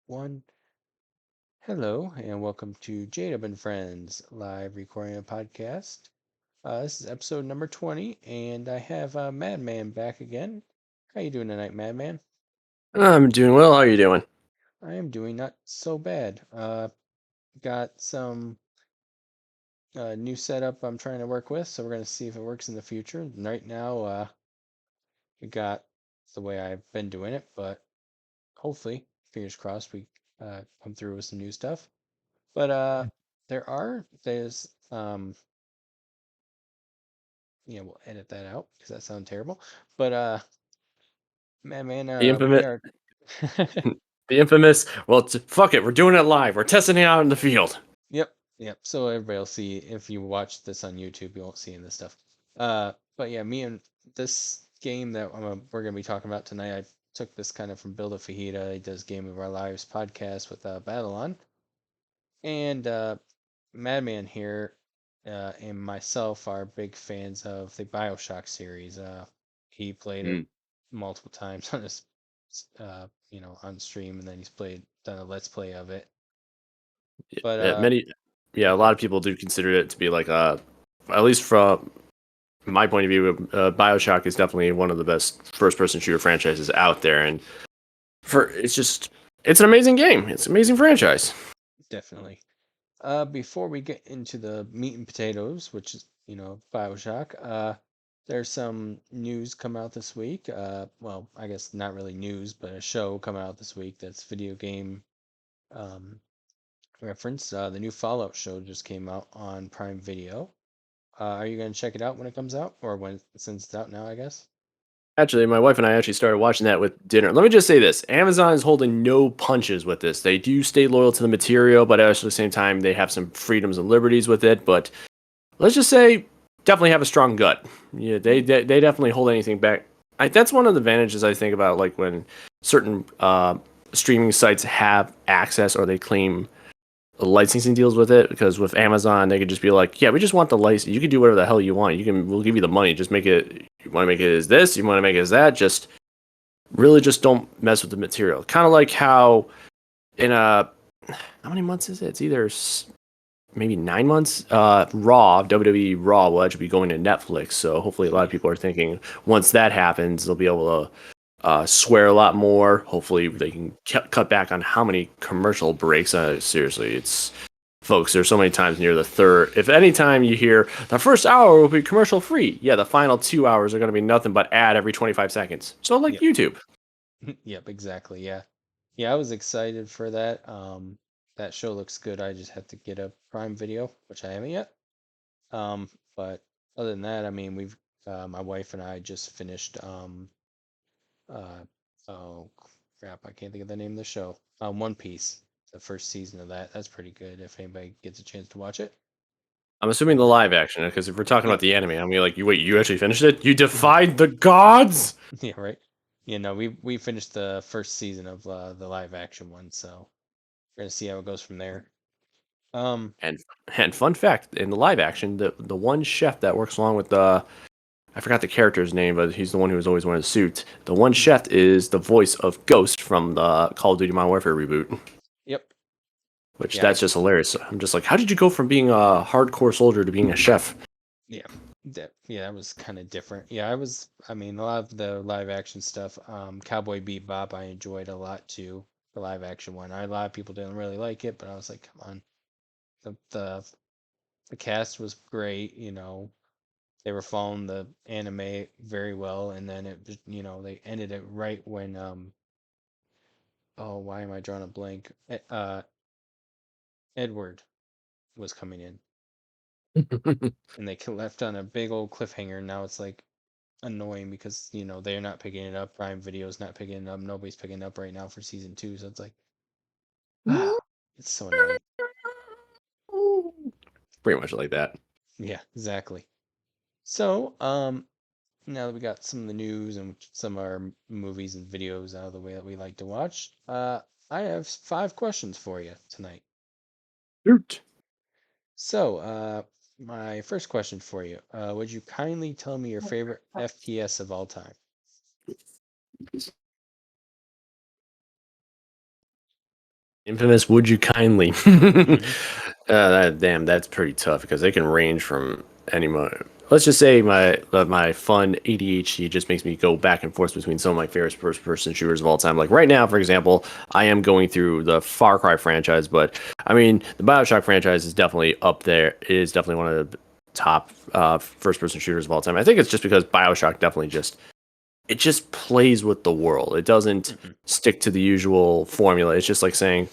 One. Hello, and welcome to JDUB and Friends live recording a podcast. This is episode number 20, and I have Madman back again. How you doing tonight, Madman? I'm doing well. How are you doing? I am doing not so bad. Got some new setup I'm trying to work with, so we're gonna see if it works in the future. Right now, we got the way I've been doing it, but hopefully, fingers crossed, we come through with some new stuff. But there's we'll edit that out because that sounds terrible. But man, The we infamous, are. the infamous. Well, fuck it. We're doing it live. We're testing it out in the field. Yep, yep. So everybody will see if you watch this on YouTube, you won't see in this stuff. But yeah, me and this game that we're gonna be talking about tonight, I took this kind of from Build a Fajita. He does Game of Our Lives podcast with Battle and Madman here, and myself are big fans of the Bioshock series. He played it Mm. multiple times on his, on stream, and then he's done a let's play of it. But Yeah, yeah, a go lot ahead. of people do consider it to be like at least from my point of view, Bioshock is definitely one of the best first-person shooter franchises out there, and it's an amazing game. It's an amazing franchise. Definitely. Before we get into the meat and potatoes, which is, Bioshock, there's some news come out this week. Well, I guess not really news, but a show come out this week that's video game um, reference. The new Fallout show just came out on Prime Video. Are you going to check it out when it comes out, or since it's out now, I guess? Actually, my wife and I actually started watching that with dinner. Let me just say this: Amazon is holding no punches with this. They do stay loyal to the material, but at the same time, they have some freedoms and liberties with it. But let's just say definitely have a strong gut. Yeah, they definitely hold anything back. That's one of the advantages I think about like when certain streaming sites have access or they claim licensing deals with it because with Amazon they could just be like, yeah, we just want the license. You can do whatever the hell you want. We'll give you the money. Just make it. You want to make it as this. You want to make it as that. Just really just don't mess with the material. Kind of like how in a how many months is it? It's either maybe 9 months. WWE Raw will actually be going to Netflix, so hopefully a lot of people are thinking once that happens, they'll be able to swear a lot more. Hopefully they can cut back on how many commercial breaks. Seriously, it's folks. There's so many times near the third. If any time you hear the first hour will be commercial free, yeah, the final 2 hours are going to be nothing but ad every 25 seconds. So like Yep. YouTube. Yep, exactly. Yeah. Yeah, I was excited for that. That show looks good. I just have to get a Prime Video, which I haven't yet. But other than that, I mean, my wife and I just finished, uh, oh crap, I can't think of the name of the show. One Piece, the first season of that. That's pretty good if anybody gets a chance to watch it. I'm assuming And the live action, because if we're talking about yep, the anime, I'm gonna like, you wait, you actually finished it? You defied the gods? yeah, right. Yeah, no, we finished the first season of the live action one, so we're gonna see how it goes from there. Um, And and fun fact, in the live action, the one chef that works along with the I forgot the character's name, but he's the one who was always wearing the suit. The one hmm, chef is the voice of Ghost from the Call of Duty Modern Warfare reboot. yep, Which yeah, that's just hilarious. I'm just like, how did you go from being a hardcore soldier to being a chef? yeah, that was kind of different. Yeah, I mean, a lot of the live action stuff, Cowboy Bebop, I enjoyed a lot too. The live action one, a lot of people didn't really like it, but I was like, come on, the the the cast was great. They were following the anime very well, and then they ended it right when oh, why am I drawing a blank? Edward was coming in, and they left on a big old cliffhanger. Now it's like annoying because they're not picking it up. Prime Video's not picking it up. Nobody's picking it up right now for season two. So it's like, it's so annoying. Pretty much like that. Yeah, exactly. So, now that we got some of the news and some of our movies and videos out of the way that we like to watch, I have 5 questions for you tonight. Shoot. So, my first question for you, would you kindly tell me your favorite FPS of all time? Infamous, would you kindly? Hmm. Damn, that's pretty tough because they can range from any. Let's just say my fun ADHD just makes me go back and forth between some of my favorite first person shooters of all time. Like right now, for example, I am going through the Far Cry franchise, but I mean the Bioshock franchise is definitely up there. It is definitely one of the top first person shooters of all time. I think it's just because Bioshock definitely just plays with the world. It doesn't Hmm. stick to the usual formula. It's just like saying,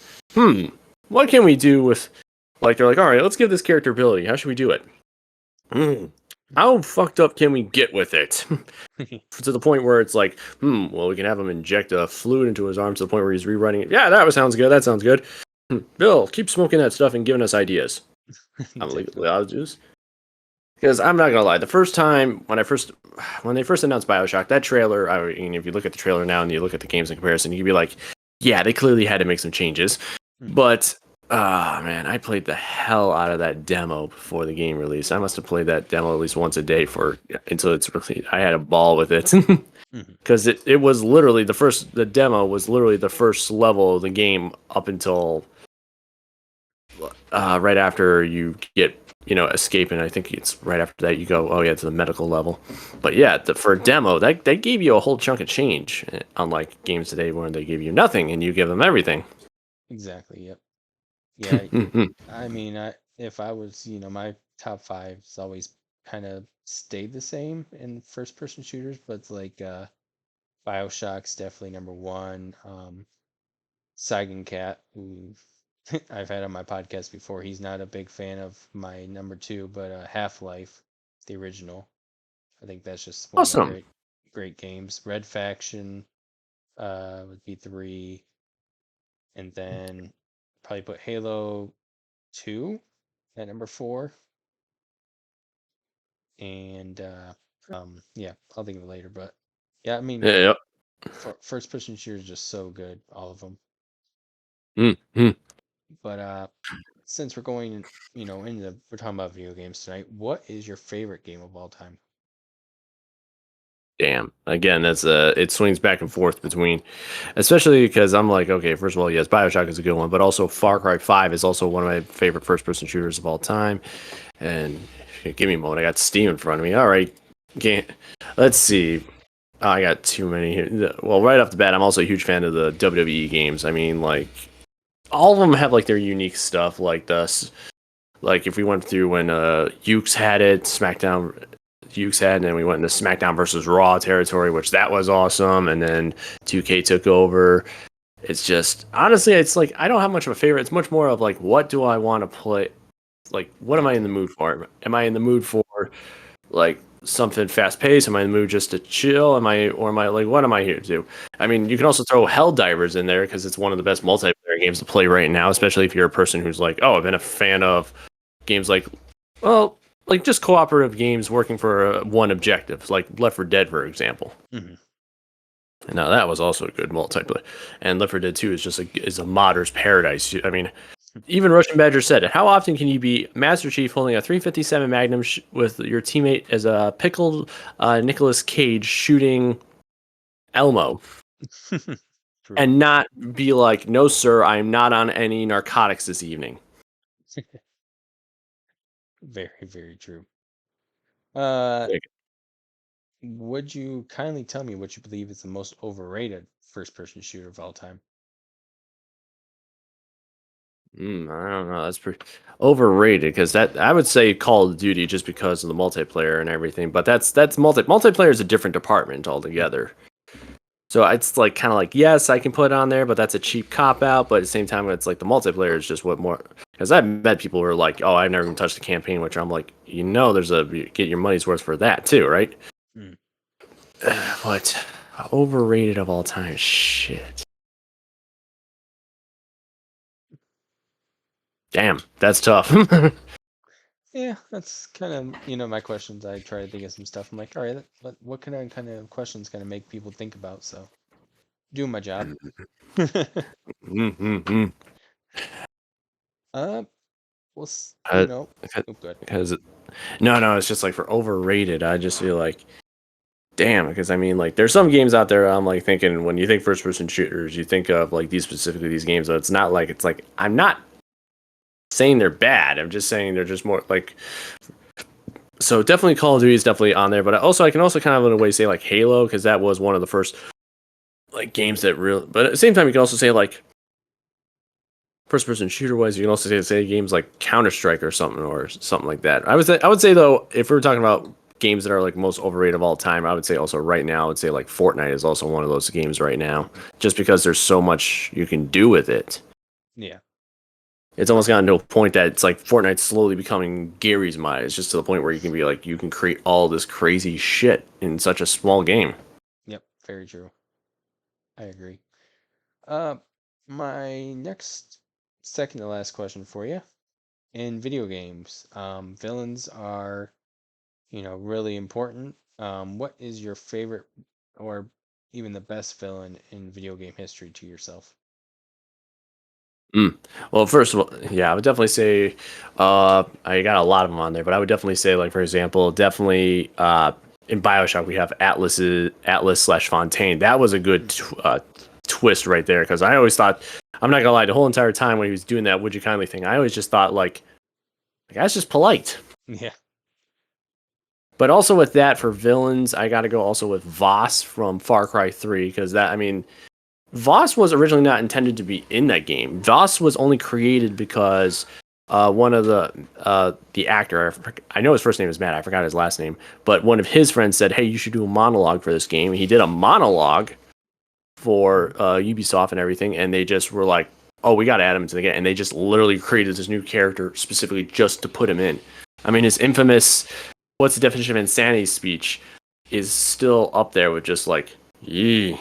what can we do with like they're like, all right, let's give this character ability. How should we do it? Hmm, how fucked up can we get with it? To the point where it's like, well, we can have him inject a fluid into his arm to the point where he's rewriting it. Yeah, that sounds good. That sounds good. Bill, keep smoking that stuff and giving us ideas. I'm legally Definitely. allowed to do. Because I'm not gonna lie, the first time when they first announced Bioshock, that trailer, I mean, if you look at the trailer now and you look at the games in comparison, you would be like, yeah, they clearly had to make some changes. Hmm. But man, I played the hell out of that demo before the game release. I must have played that demo at least once a day for until it's really. I had a ball with it Hmm. because it was literally the demo was literally the first level of the game up until right after you get escape, and I think it's right after that you go to the medical level. But yeah, for a demo that gave you a whole chunk of change, unlike games today where they give you nothing and you give them everything. Exactly. Yep. Yeah. I mean, if I was, my top five's always kind of stayed the same in first person shooters, but it's like BioShock's definitely number one. Saigon Cat, who I've had on my podcast before, he's not a big fan of my number two, but Half-Life, the original. I think that's just one of the Awesome. great games. Red Faction would be three, and then probably put Halo 2 at number four, and yeah, I'll think of it later. But yeah, I mean, Yeah, yep. first person shooters are just so good, all of them. Mm. But since we're going, we're talking about video games tonight. What is your favorite game of all time? Damn. Again, that's it swings back and forth between, especially because I'm like, okay, first of all, yes, Bioshock is a good one, but also Far Cry 5 is also one of my favorite first person shooters of all time. And give me a moment, I got Steam in front of me. All right, can't, let's see. Oh, I got too many here. Well, right off the bat, I'm also a huge fan of the WWE games. I mean, like all of them have like their unique stuff. Like if we went through when Ukes had it, SmackDown Ukes had, and then we went into SmackDown versus Raw territory, which that was awesome. And then 2K took over. It's just honestly, it's like I don't have much of a favorite. It's much more of like, what do I want to play? Like, what am I in the mood for? Am I in the mood for like something fast paced? Am I in the mood just to chill? Am I like, what am I here to do? I mean, you can also throw Helldivers in there because it's one of the best multiplayer games to play right now, especially if you're a person who's like, oh, I've been a fan of games like, well, like just cooperative games working for one objective, like Left 4 Dead, for example. Hmm. Now that was also a good multiplayer, and Left 4 Dead 2 is just is a modder's paradise. I mean, even Russian Badger said it. How often can you be Master Chief holding a 357 Magnum with your teammate as a pickled Nicolas Cage shooting Elmo True. and not be like, no, sir, I am not on any narcotics this evening? Very, very true. Uh, Like, would you kindly tell me what you believe is the most overrated first-person shooter of all time? I don't know. That's pretty overrated because that I would say Call of Duty just because of the multiplayer and everything. But that's multiplayer is a different department altogether. So it's like kind of like yes, I can put it on there, but that's a cheap cop out. But at the same time, it's like the multiplayer is just what more because I've met people who are like, oh, I've never even touched the campaign, which I'm like, there's a you get your money's worth for that too, right? Mm. But overrated of all time, shit. Damn, that's tough. Yeah, that's kind of, my questions. I try to think of some stuff. I'm like, all right, what kind of questions kind of make people think about? So, doing my job. Mm-hmm. Uh, well, Uh, oh, good. because no, it's just like for overrated. I just feel like Damn, because I mean, like, there's some games out there I'm like thinking when you think first person shooters, you think of like these specifically these games. So it's not like it's like I'm not saying they're bad. I'm just saying they're just more like so definitely Call of Duty is definitely on there, but I can also kind of in a way say like Halo because that was one of the first like games that really. But at the same time, you can also say like first person shooter wise, you can also say games like Counter Strike or something like that. I would say though, if we're talking about games that are like most overrated of all time, I would say also right now, I would say like Fortnite is also one of those games right now, Mhm. just because there's so much you can do with it. Yeah. It's almost gotten to a point that it's like Fortnite's slowly becoming Gary's mind. It's just to the point where you can be like, you can create all this crazy shit in such a small game. Yep. Very true. I agree. Uh, my next, second to last question for you. In video games, villains are, really important. What is your favorite or even the best villain in video game history to yourself? Mm. Well, first of all, yeah, I would definitely say I got a lot of them on there, but I would definitely say, like for example, definitely in Bioshock we have Atlas slash Fontaine. That was a good Mm. twist right there because I always thought I'm not gonna lie, the whole entire time when he was doing that "Would you kindly" thing, I always just thought like the guy's just polite. Yeah. But also with that for villains, I got to go also with Voss from Far Cry 3 because that I mean Voss was originally not intended to be in that game. Voss was only created because one of the actor, I know his first name is Matt, I forgot his last name, but one of his friends said, "Hey, you should do a monologue for this game." He did a monologue for Mhm. Ubisoft and everything, and they just were like, "Oh, we got to add him into the game," and they just literally created this new character specifically just to put him in. I mean, his infamous "What's the definition of insanity?" speech is still up there with just like, yee.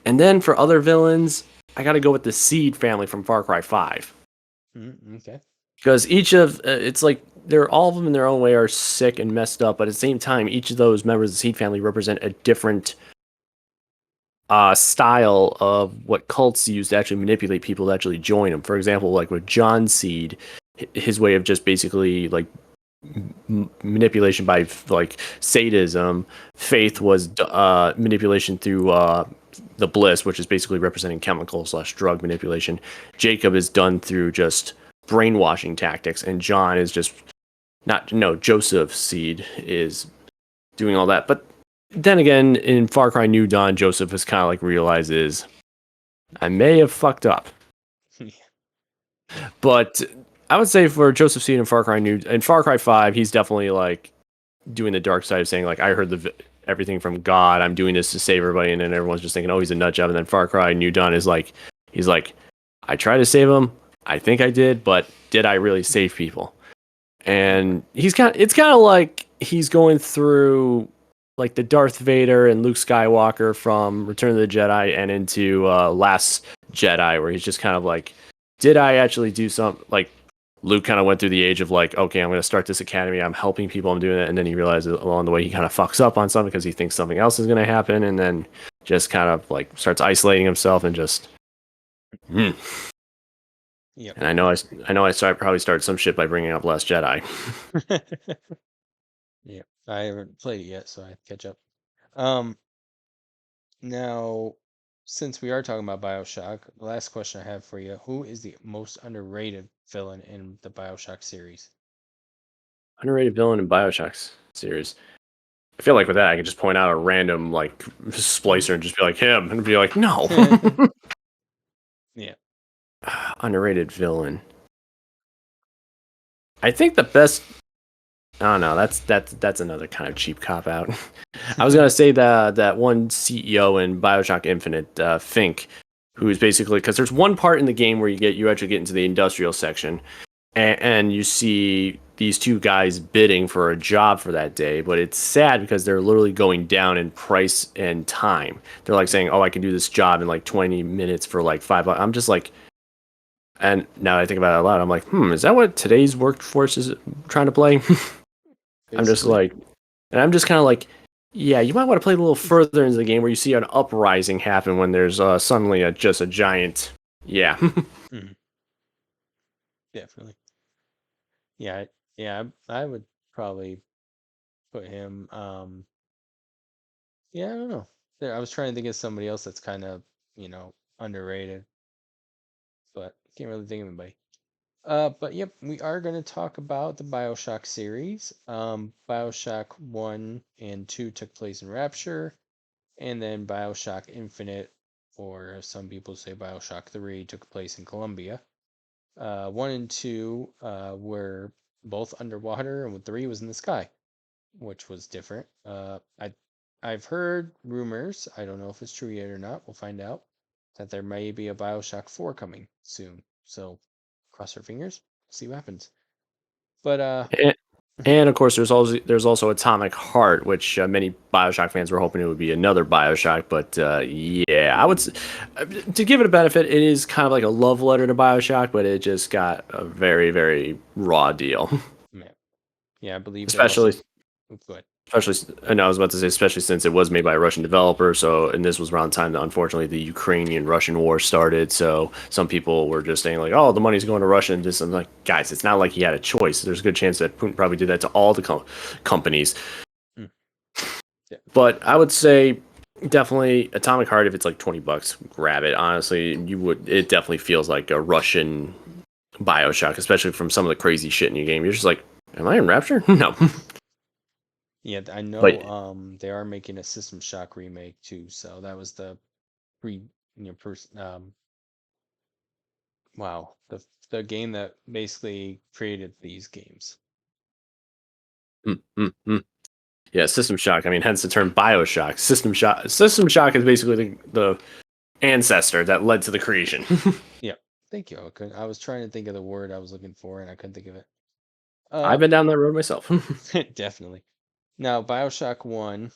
And then for other villains, I got to go with the Seed family from Far Cry 5. Okay. Because each of it's like they're all of them in their own way are sick and messed up, but at the same time, each of those members of the Seed family represent a different style of what cults use to actually manipulate people to actually join them. For example, like with John Seed, his way of just basically like manipulation by like sadism. Faith Mhm. was manipulation through the bliss, which is basically representing chemical slash drug manipulation. Jacob is done through just brainwashing tactics, and John is just not no Joseph Seed is doing all that. But then again, in Far Cry New Dawn, Joseph has kind of like realizes I may have fucked up. But I would say for Joseph Seed in Far Cry 5, he's definitely like doing the dark side of saying like I heard everything from God. I'm doing this to save everybody, and then everyone's just thinking, oh, he's a nut job. And then Far Cry New Dawn is like he's like I tried to save him. I think I did, but did I really save people? Yeah. And it's kind of like he's going through like the Darth Vader and Luke Skywalker from Return of the Jedi and into Last Jedi, where he's just kind of like, did I actually do something? Like Luke kind of went through the age of like, okay, I'm going to start this academy. I'm helping people. I'm doing it, and then he realizes along the way he kind of fucks up on something because he thinks something else is going to happen, and then just kind of like starts isolating himself and just. Hmm. Yep. And probably started some shit by bringing up Last Jedi. Yeah. I haven't played it yet, so I have to catch up. Um, Now, since we are talking about Bioshock, the last question I have for you, who is the most underrated villain in the Bioshock series? Underrated villain in Bioshock's series. I feel like with that, I could just point out a random like Mhm. splicer and just be like him, and be like, no. Yeah. Underrated villain. I think the best. I don't know. That's another kind of cheap cop out. I was gonna say that one CEO in Bioshock Infinite, Fink, who is basically because there's one part in the game where you actually get into the industrial section, and you see these two guys bidding for a job for that day, but it's sad because they're literally going down in price and time. They're like saying, "Oh, I can do this job in like 20 minutes for like $5." I'm just like, and now that I think about it out loud, I'm like, is that what today's workforce is trying to play? I'm just Basically. like, and I'm just kind of like, yeah, you might want to play a little further into the game where you see an uprising happen when there's suddenly just a giant, yeah. Mhm. Definitely. Yeah. Yeah. I would probably put him. Yeah, I don't know. I was trying to think of somebody else that's kind of, underrated, but can't really think of anybody. But yep, we are going to talk about the Bioshock series. Bioshock 1 and 2 took place in Rapture, and then Bioshock Infinite, or as some people say Bioshock 3, took place in Columbia. 1 and 2 were both underwater, and 3 was in the sky, which was different. I've heard rumors. I don't know if it's true yet or not. We'll find out that there may be a Bioshock 4 coming soon. So cross our fingers, see what happens. But And, mhm, and of course, there's also Atomic Heart, which many Bioshock fans were hoping it would be another Bioshock. But yeah, to give it a benefit, it is kind of like a love letter to Bioshock, but it just got a very very raw deal. yeah, yeah, I believe they're especially also. Oh, go ahead. especially and I was about to say especially since it was made by a Russian developer. So and this was around the time that unfortunately the Ukrainian Russian war started. So some people were just saying like, oh, the money's going to Russia, and just I'm like, guys, it's not like he had a choice. There's a good chance that Putin probably did that to all the companies. Mm, yeah, But I would say definitely Atomic Heart. If it's like $20, grab it. Honestly, you would. It definitely feels like a Russian Bioshock, especially from some of the crazy shit in your game. You're just like, am I in Rapture? No. yeah. I But know. They are making a System Shock remake too. So that was the pre, person. Wow, the game that basically created these games. mm, mm, mm. Yeah, System Shock. I mean, hence the term Bioshock. System Shock. System Shock is basically the ancestor that led to the creation. Yeah, thank you. I was trying to think of the word I was looking for and I couldn't think of it. I've Uh, been down that road myself. definitely. Now, BioShock 1,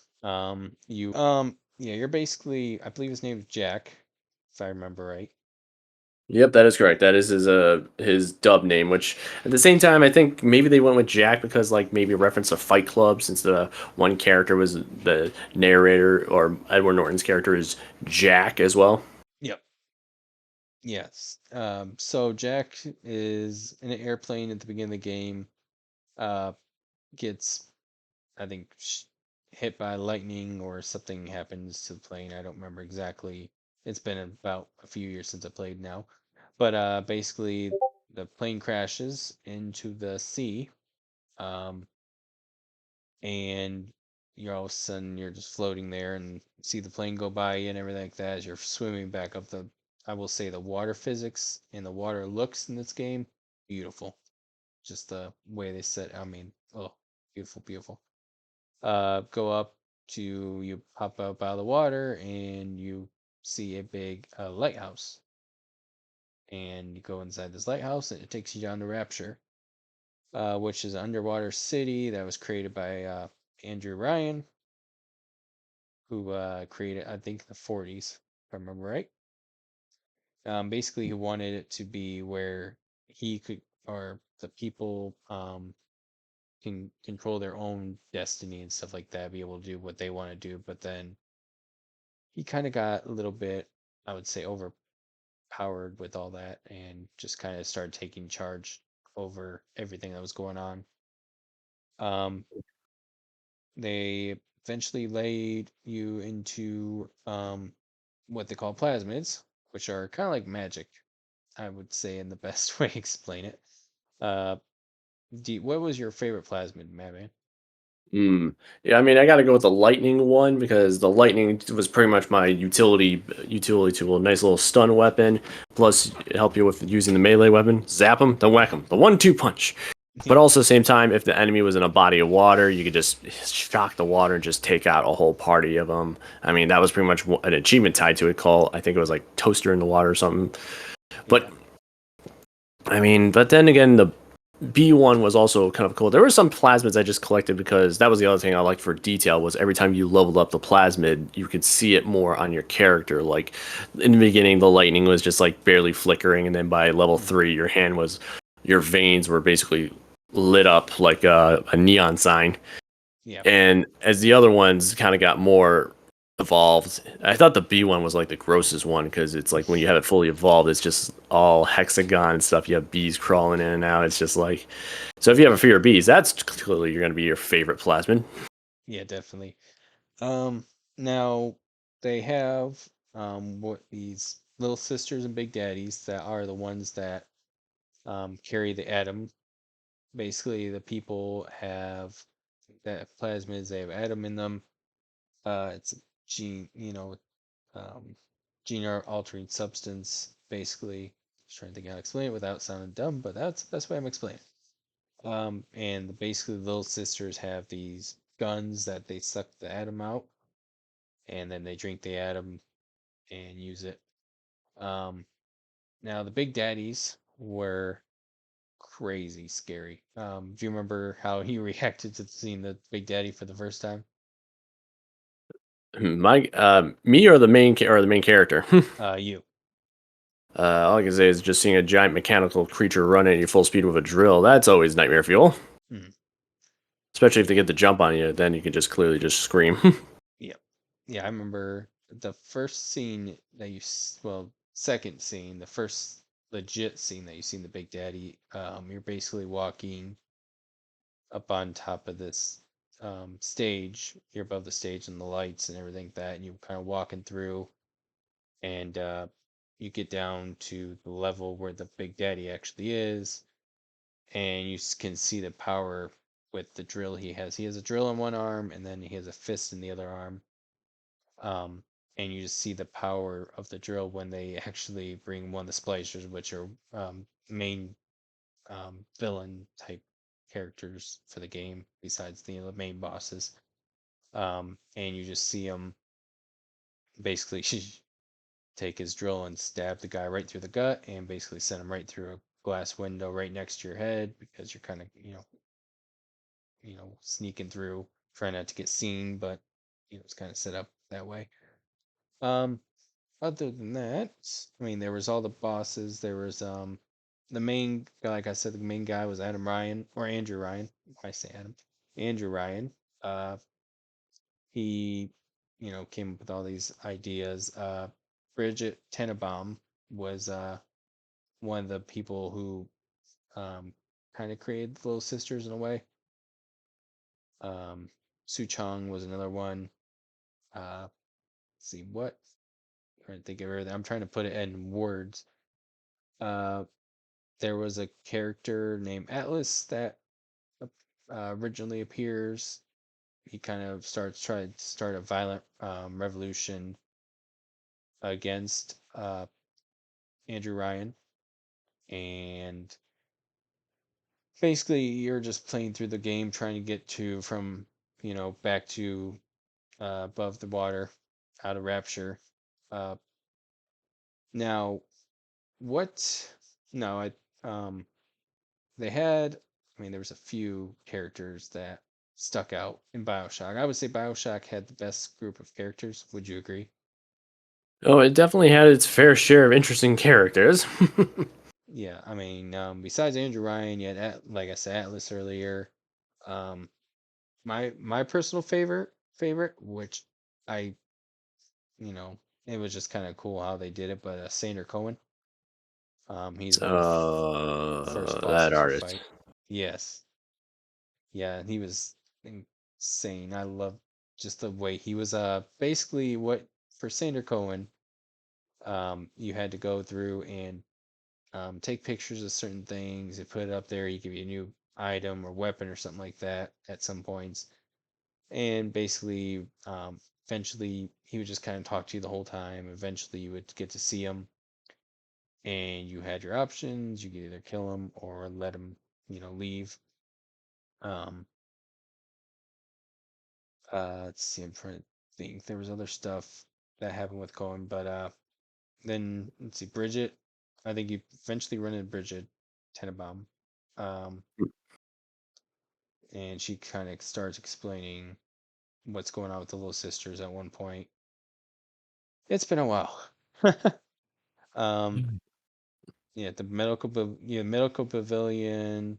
yeah, you're basically, I believe his name is Jack, if I remember right. Yep, that is correct. That is his dub name. Which at the same time, I think maybe they went with Jack because like maybe a reference to Fight Club, since the one character was the narrator, or Edward Norton's character is Jack as well. Yep. Yes. So Jack is in an airplane at the beginning of the game, uh, gets, I think, hit by lightning or something happens to the plane. I don't remember exactly. It's been about a few years since I played now. But basically, the plane crashes into the sea, um, and you're all of a sudden you're just floating there and see the plane go by you and everything like that as you're swimming back up the. I will say the water physics and the water looks in this game beautiful. Just the way they set. I mean, oh, beautiful, beautiful. Go up to you pop up out of the water and you see a big lighthouse, and you go inside this lighthouse and it takes you down to Rapture, which is an underwater city that was created by Andrew Ryan, who created, I think, in the 40s, if I remember right. Basically, he wanted it to be where he could, or the people can control their own destiny and stuff like that, be able to do what they want to do. But then he kind of got a little bit, I would say, overpowered with all that and just kind of started taking charge over everything that was going on. Um, they eventually laid you into what they call plasmids, which are kind of like magic, I would say, in the best way to explain it. Uh, what was your favorite plasmid, Madman? Hmm. Yeah, I mean, I got to go with the lightning one because the lightning was pretty much my utility tool. Nice little stun weapon. Plus, it help you with using the melee weapon. Zap them, then whack them. The 1-2 punch. But also, at the same time, if the enemy was in a body of water, you could just shock the water and just take out a whole party of them. I mean, that was pretty much an achievement tied to it called, I think it was like Toaster in the Water or something. But Yeah. I mean, but then again, the B1 was also kind of cool. There were some plasmids I just collected because that was the other thing I liked for detail was every time you leveled up the plasmid, you could see it more on your character. Like in the beginning, the lightning was just like barely flickering, and then by level Mhm. 3, your veins were basically lit up like a neon sign. Yeah. And as the other ones kind of got more evolved, I thought the B one was like the grossest one because it's like when you have it fully evolved, it's just all hexagon and stuff. You have bees crawling in and out. It's just like, so if you have a fear of bees, that's clearly you're going to be your favorite plasmid. Yeah, definitely. Um, Now they have what these little sisters and big daddies that are the ones that carry the atom. Basically, the people have that plasmids. They have atom in them. It's a gene, um, gene altering substance. Basically, just trying to think how to explain it without sounding dumb, but that's the best way I'm explaining it. And basically, the little sisters have these guns that they suck the atom out, and then they drink the atom and use it. Um, Now the Big Daddies were crazy scary. Do you remember how he reacted to seeing the Big Daddy for the first time? My me or the main character. You. All I can say is just seeing a giant mechanical creature run at you full speed with a drill. That's always nightmare fuel. Mhm. Especially if they get the jump on you, then you can just clearly just scream. Yeah. Yeah, I remember the first scene that well, second scene, the first legit scene that you see in the Big Daddy. You're basically walking up on top of this stage. You're above the stage and the lights and everything like that, and you're kind of walking through, and you get down to the level where the Big Daddy actually is, and you can see the power with the drill he has. He has a drill in one arm, and then he has a fist in the other arm. Um, and you just see the power of the drill when they actually bring one of the splicers, which are main villain type characters for the game, besides the main bosses. And you just see him basically take his drill and stab the guy right through the gut, and basically send him right through a glass window right next to your head, because you're kind of sneaking through, trying not to get seen, but it's kind of set up that way. Um, Other than that, I mean, there was all the bosses. There was the main guy, like I said, the main guy was Adam Ryan or Andrew Ryan. Why I say Adam? Andrew Ryan. He, came up with all these ideas. Bridget Tenenbaum was one of the people who kind of created the Little Sisters in a way. Su Chong was another one. Let's see what. I'm trying to think of everything. I'm trying to put it in words. Uh, there was a character named Atlas that originally appears. He kind of tried to start a violent revolution against Andrew Ryan, and basically you're just playing through the game trying to get to from back to above the water, out of Rapture. Uh, Now, what? No, they had. I mean, there was a few characters that stuck out in Bioshock. I would say Bioshock had the best group of characters. Would you agree? Oh, it definitely had its fair share of interesting characters. Yeah, I mean, besides Andrew Ryan, you had like I said, Atlas earlier. Um, my personal favorite, which I it was just kind of cool how they did it, but Sander Cohen. He's one of the first That bosses you artist. fight. Yes. Yeah, and he was insane. I love just the way he was basically what for Sander Cohen, you had to go through and take pictures of certain things and put it up there. He give you a new item or weapon or something like that at some points. And basically, eventually he would just kind of talk to you the whole time. Eventually you would get to see him, and you had your options. You could either kill him or let him, leave. Um, let's see, I'm trying to think. There was other stuff that happened with Cohen, but then let's see, Bridget. I think you eventually run into Bridget Tenenbaum, um, and she kind of starts explaining what's going on with the little sisters at one point. It's been a while. um, yeah, the medical pavilion.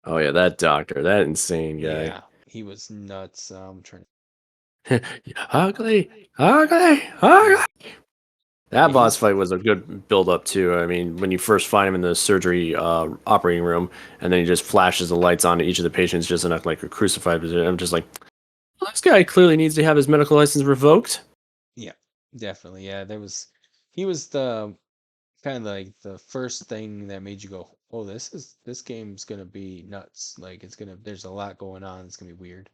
Oh yeah, that doctor, that insane guy. Yeah, he was nuts. Trying. Ugly, ugly, ugly. Yeah, That yeah, boss he's fight was a good build up too. I mean, when you first find him in the surgery operating room, and then he just flashes the lights on to each of the patients just enough like a crucified position. I'm just like, Well, this guy clearly needs to have his medical license revoked. Yeah, definitely. Yeah, there was he was the kind of like the first thing that made you go, "Oh, this game's gonna be nuts. Like it's gonna there's a lot going on. It's gonna be weird."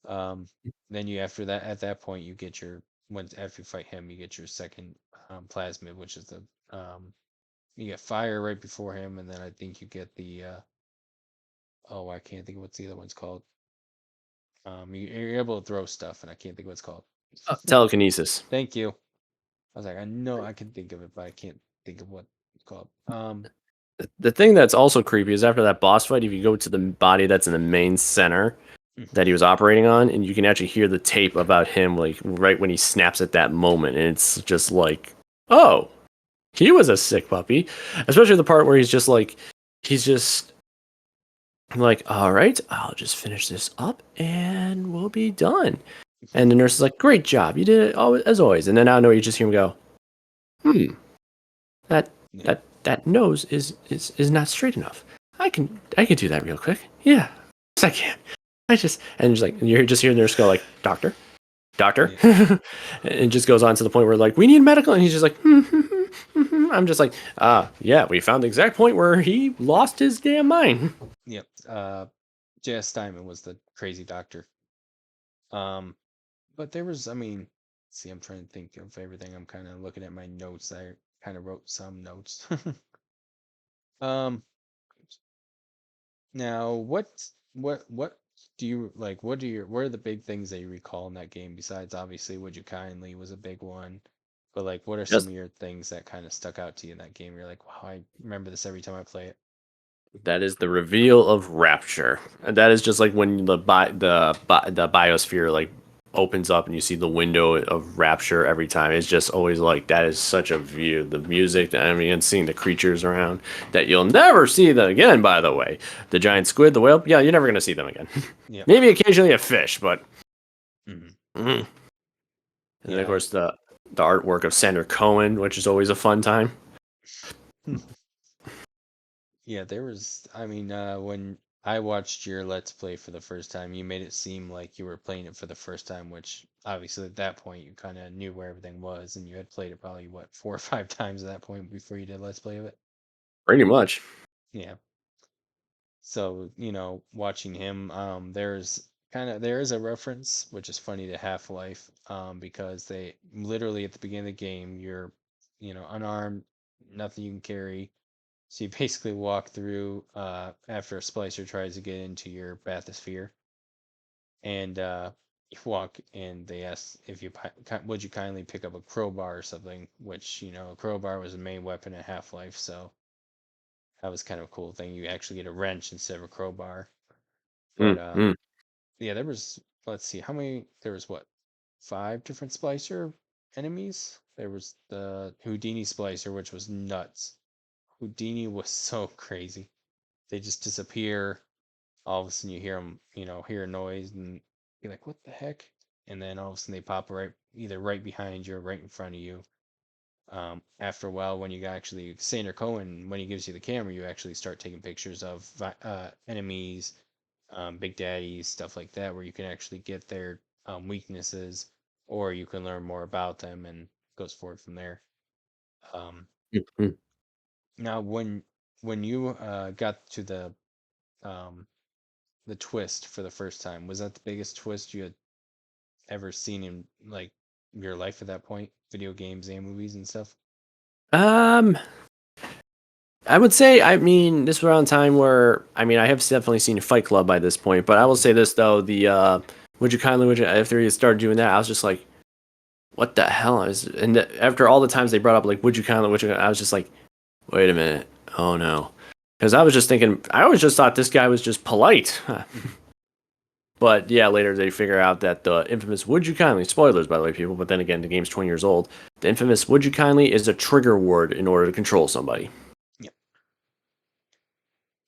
Um, then you after that at that point you get your once after you fight him, you get your second plasmid, which is the you get fire right before him, and then I think you get the oh I can't think of what's the other one's called. You're able to throw stuff, and I can't think of what it's called. Telekinesis. Thank you. I was like, I know I can think of it, but I can't think of what it's called. The thing that's also creepy is after that boss fight, if you go to the body that's in the main center Mhm. that he was operating on, and you can actually hear the tape about him, like right when he snaps at that moment, and it's just like, oh, he was a sick puppy. Especially the part where he's just like, all right, I'll just finish this up, and we'll be done. And the nurse is like, great job, you did it as always. And then I know you just hear him go, hmm, that Yeah, that nose is not straight enough. I can do that real quick. Yeah, yes I can. I just and just like you're just hearing the nurse go like, doctor, doctor, yeah, and it just goes on to the point where like we need medical, and he's just like, I'm just like, yeah, we found the exact point where he lost his damn mind. yep. J.S. Steinman was the crazy doctor. Um, but there was, I mean, see, I'm trying to think of everything. I'm kind of looking at my notes. I kind of wrote some notes. Um, now what do you like? What are the big things that you recall in that game besides obviously Would You Kindly was a big one, but like what are some Just of your things that kind of stuck out to you in that game? You're like, wow, I remember this every time I play it. that is the reveal of Rapture. And that is just like when the biosphere like opens up and you see the window of Rapture every time. It's just always like that is such a view. The music, the enemy, and seeing the creatures around that you'll never see them again. By the way, the giant squid, the whale, yeah, you're never gonna see them again. Yep. Maybe occasionally a fish, but. Hmm. mm. And then of Yeah. course the artwork of Sandra Cohen, which is always a fun time. Yeah, there was, I mean, when I watched your Let's Play for the first time, you made it seem like you were playing it for the first time, which obviously at that point you kind of knew where everything was, and you had played it probably, what, 4 or 5 times at that point before you did Let's Play of it. Pretty much. Yeah. So, watching him, there is a reference, which is funny to Half-Life, because they literally at the beginning of the game, you're, unarmed, nothing you can carry. So you basically walk through after a splicer tries to get into your bathysphere, and you walk, and they ask if would you kindly pick up a crowbar or something, which a crowbar was the main weapon in Half-Life, so that was kind of a cool thing. You actually get a wrench instead of a crowbar. But Mm, mm. yeah, there was let's see how many there was what 5 different splicer enemies. There was the Houdini splicer, which was nuts. Houdini was so crazy. They just disappear. All of a sudden you hear them, hear a noise and you're like, what the heck? And then all of a sudden they pop right either right behind you or right in front of you. After a while, when you actually Sander Cohen, when he gives you the camera, you actually start taking pictures of enemies, big daddies, stuff like that, where you can actually get their weaknesses, or you can learn more about them, and goes forward from there. Um, Mm, mm. Now, when you got to um, the twist for the first time, was that the biggest twist you had ever seen in like your life at that point? Video games and movies and stuff? Um, I would say, I mean, this was around time where, I mean, I have definitely seen Fight Club by this point, but I will say this though, would you kindly, would you, after you started doing that, I was just like, what the hell is, and after all the times they brought up, like, would you, I was just like, wait a minute, oh no. Because I was just thinking, I always just thought this guy was just polite. Mhm. But yeah, later they figure out that the infamous "Would you kindly" spoilers by the way, people. But then again, the game's 20 years old. The infamous "Would you kindly" is a trigger word in order to control somebody. Yep.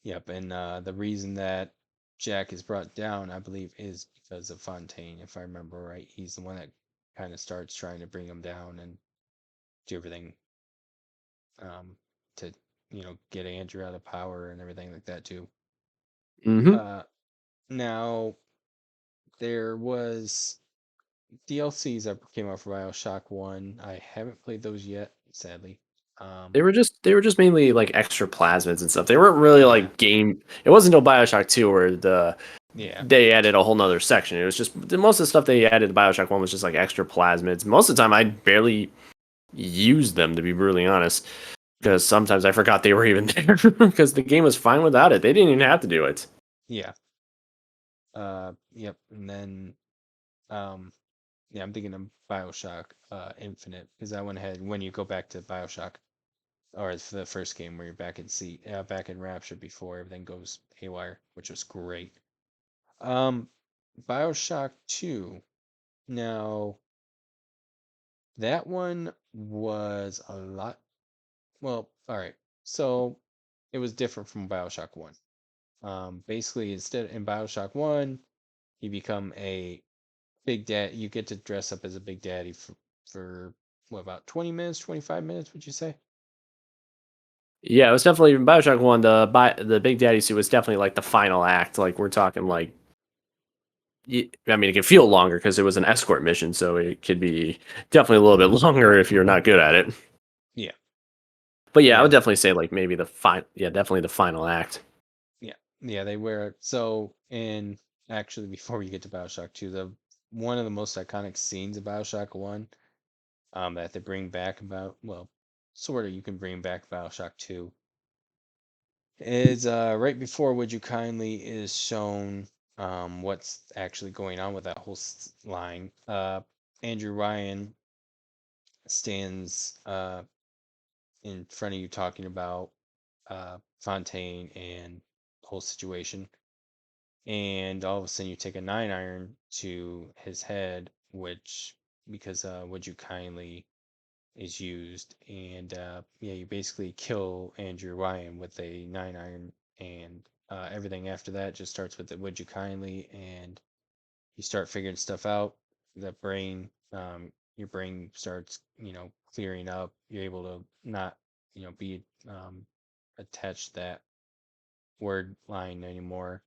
Yep. And the reason that Jack is brought down, I believe, is because of Fontaine, if I remember right. He's the one that kind of starts trying to bring him down and do everything to, get Andrew out of power and everything like that too. Mm-hmm. Uh, Now, there was DLCs that came out for Bioshock 1. I haven't played those yet, sadly. Um, They were just mainly like extra plasmids and stuff. They weren't really yeah, like game. It wasn't no Bioshock 2 where yeah, they added a whole nother section. It was just most of the stuff they added to Bioshock 1 was just like extra plasmids. Most of the time I barely used them, to be brutally honest, mm, because sometimes I forgot they were even there because the game was fine without it. They didn't even have to do it. yeah. Yep. And then, um, yeah, I'm thinking of Bioshock Infinite because I went ahead when you go back to Bioshock or it's the first game where you're back in Rapture before everything goes haywire, which was great. Um, Bioshock 2. Now, that one was a lot. Well, all right. So it was different from Bioshock 1. Basically, instead in Bioshock 1, you become a big dad. You get to dress up as a big daddy for what, about 20 minutes, 25 minutes, would you say? Yeah, it was definitely in Bioshock 1. The Big Daddy suit was definitely like the final act. Like we're talking like I mean, it can feel longer because it was an escort mission, so it could be definitely a little bit longer if you're not good at it. Yeah. But yeah, I Yeah. would definitely say like maybe yeah, definitely the final act. Yeah. Yeah, they wear so and actually before we get to Bioshock 2, the one of the most iconic scenes of Bioshock 1, that they bring back about well, sort of you can bring back Bioshock 2 is right before Would You Kindly is shown what's actually going on with that whole line. Andrew Ryan stands in front of you talking about Fontaine and the whole situation. And all of a sudden, you take a 9 iron to his head, which, because Would You Kindly is used. And yeah, you basically kill Andrew Ryan with a 9 iron. And everything after that just starts with the Would You Kindly. And you start figuring stuff out. The brain, your brain starts, clearing up. You're able to not, be attached to that word line anymore.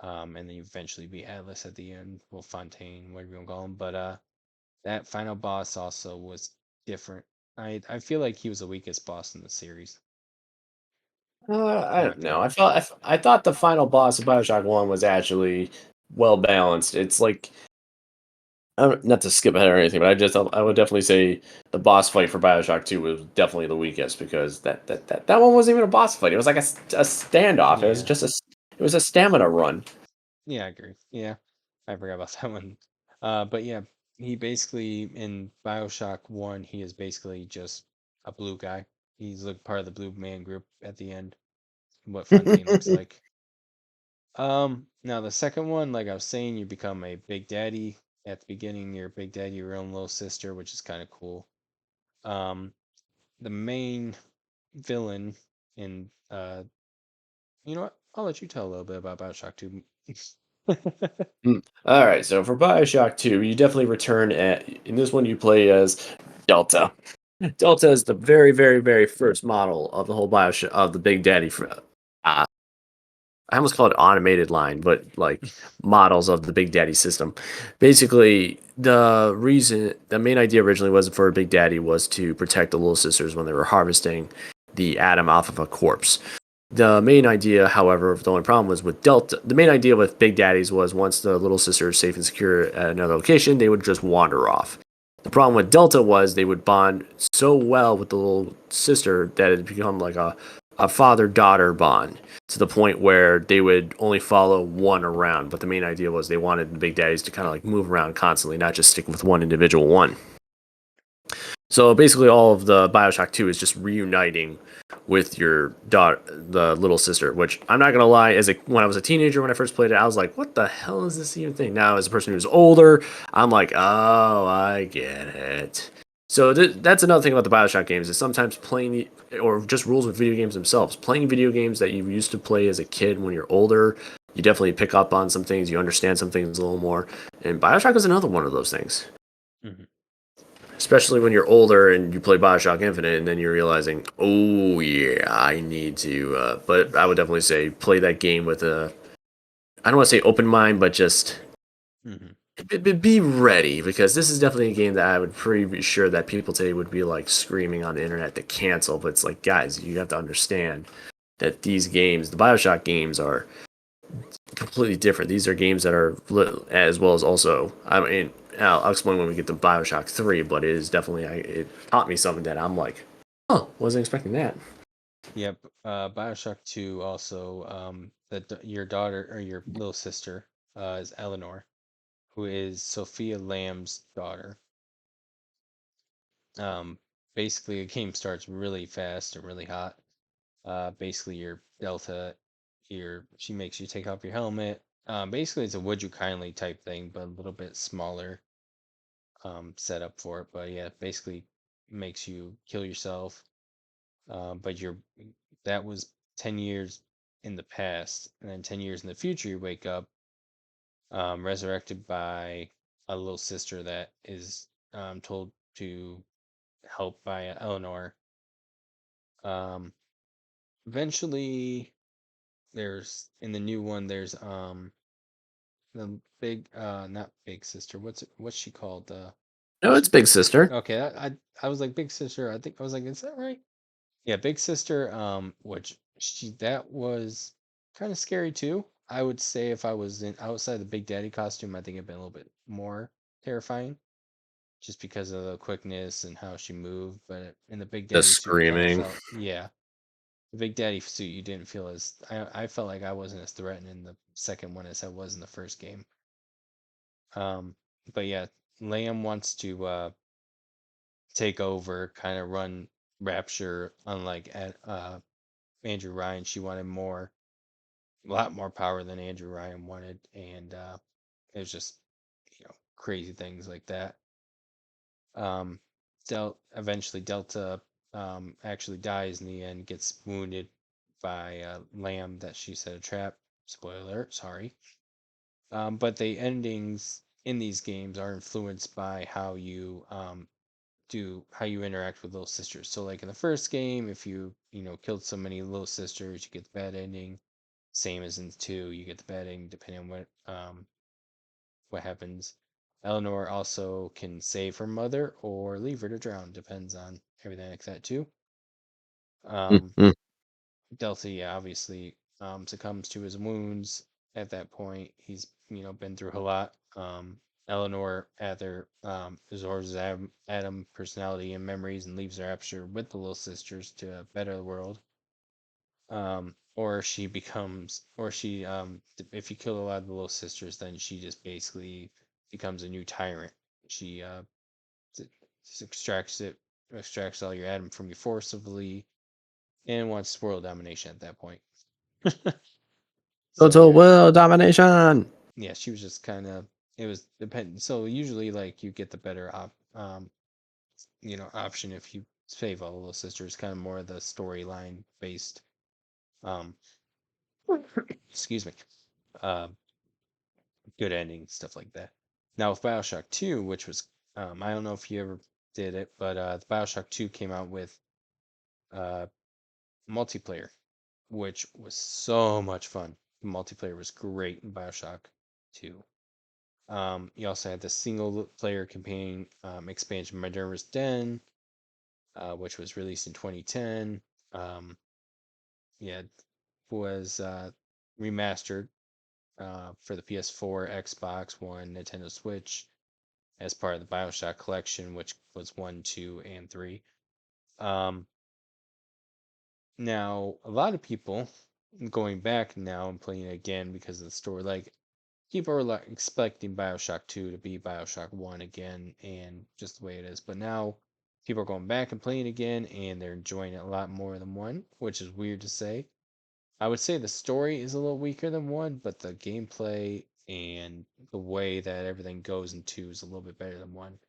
And then you eventually be Atlas at the end, well, Fontaine, whatever you want to call him. But that final boss also was different. I feel like he was the weakest boss in the series, I in my don't know. opinion. I thought the final boss of Bioshock 1 was actually well balanced. It's like not to skip ahead or anything, but I would definitely say the boss fight for Bioshock 2 was definitely the weakest because that one wasn't even a boss fight. It was like a standoff. It was Yeah, just it was a stamina run. yeah, I agree. Yeah, I forgot about that one. But yeah, he basically in Bioshock One, he is basically just a blue guy. He's like part of the Blue Man Group at the end. What Fontaine looks like. Now the second one, like I was saying, you become a big daddy. At the beginning, you're a big daddy, your own little sister, which is kind of cool. Um, the main villain in you know what? I'll let you tell a little bit about Bioshock 2. All right, so for Bioshock 2, you definitely return in this one you play as Delta. Delta is the very, very, very first model of the whole Bioshock of the Big Daddy. Uh, I almost call it automated line, but like models of the Big Daddy system. Basically, the main idea originally was for Big Daddy was to protect the little sisters when they were harvesting the atom off of a corpse. The main idea, however, the only problem was with Delta. The main idea with Big Daddies was once the little sister is safe and secure at another location, they would just wander off. The problem with Delta was they would bond so well with the little sister that it become like a father daughter bond to the point where they would only follow one around. But the main idea was they wanted the Big Daddies to kind of like move around constantly, not just stick with one individual one. So basically, all of the Bioshock 2 is just reuniting with your daughter, the little sister. Which I'm not gonna lie, when I was a teenager when I first played it, I was like, "What the hell is this even thing?" Now, as a person who's older, I'm like, "Oh, I get it." So that's another thing about the Bioshock games is sometimes or just rules with video games themselves. Playing video games that you used to play as a kid when you're older, you definitely pick up on some things, you understand some things a little more. And Bioshock is another one of those things, Mhm. especially when you're older and you play Bioshock Infinite, and then you're realizing, oh yeah, I need to. But I would definitely say play that game with a, I don't want to say open mind, but just Hmm. Be ready because this is definitely a game that I would pretty be sure that people today would be like screaming on the internet to cancel. But it's like, guys, you have to understand that these games, the Bioshock games, are completely different. These are games that are as well as also. I mean, I'll explain when we get to Bioshock 3, but it is definitely it taught me something that I'm like, oh, wasn't expecting that. Yep. Bioshock 2 also, your daughter or your little sister, is Eleanor, who is Sophia Lamb's daughter. Um, Basically, a game starts really fast and really hot. Basically, your Delta, she makes you take off your helmet. Basically, it's a would you kindly type thing, but a little bit smaller setup for it. But yeah, basically makes you kill yourself. But that was 10 years in the past, and then 10 years in the future, you wake up resurrected by a little sister that is told to help by Eleanor. Um, Eventually, there's in the new one, there's the big not big sister. What's she called? No, it's She Big Sister. okay. I was like big sister. I think I was like, is that right? Yeah, big sister. Which she that was kind of scary too. I would say if I was in outside the Big Daddy costume, I think it'd been a little bit more terrifying, just because of the quickness and how she moved. But in the Big The Daddy suit, you kind of screaming. felt, yeah, the Big Daddy suit, you didn't feel as I felt like I wasn't as threatened in the second one as I was in the first game. Um, but yeah, Liam wants to take over, kind of run Rapture. Unlike Andrew Ryan, she wanted a lot more power than Andrew Ryan wanted, and it was just crazy things like that. Um, Eventually Delta actually dies in the end, gets wounded by Lamb that she set a trap. Spoiler alert, sorry. But the endings in these games are influenced by how you interact with little sisters. So like in the first game, if you killed so many little sisters, you get the bad ending. Same as in two, you get the bad ending depending on what happens. Eleanor also can save her mother or leave her to drown, depends on everything like that too. Um, Mm-hmm. Delta, yeah, obviously succumbs to his wounds at that point. He's been through a lot. Eleanor either absorbs Adam personality and memories and leaves her Rapture with the little sisters to better the world. Or she becomes, or she if you kill a lot of the little sisters, then she just basically becomes a new tyrant. She s- extracts all your Adam from you forcibly, and wants world domination at that point. So Total yeah, world domination. yeah, she was just kind of, it was dependent. So usually, like, you get the better option if you save all the little sisters. Kind of more of the storyline based. Um, excuse me. Um, Good ending, stuff like that. Now with Bioshock 2, which was, I don't know if you ever did it, but the Bioshock 2 came out with uh multiplayer, which was so much fun. The multiplayer was great in Bioshock 2. You also had the single player campaign expansion Murderer's Den, which was released in 2010. Yeah, was remastered for the PS4, Xbox One, Nintendo Switch as part of the Bioshock collection, which was 1, 2, and 3. Um, Now, a lot of people going back now and playing it again because of the story, like people are like expecting Bioshock 2 to be Bioshock 1 again and just the way it is. But now people are going back and playing again and they're enjoying it a lot more than 1, which is weird to say. I would say the story is a little weaker than 1, but the gameplay and the way that everything goes in 2 is a little bit better than 1.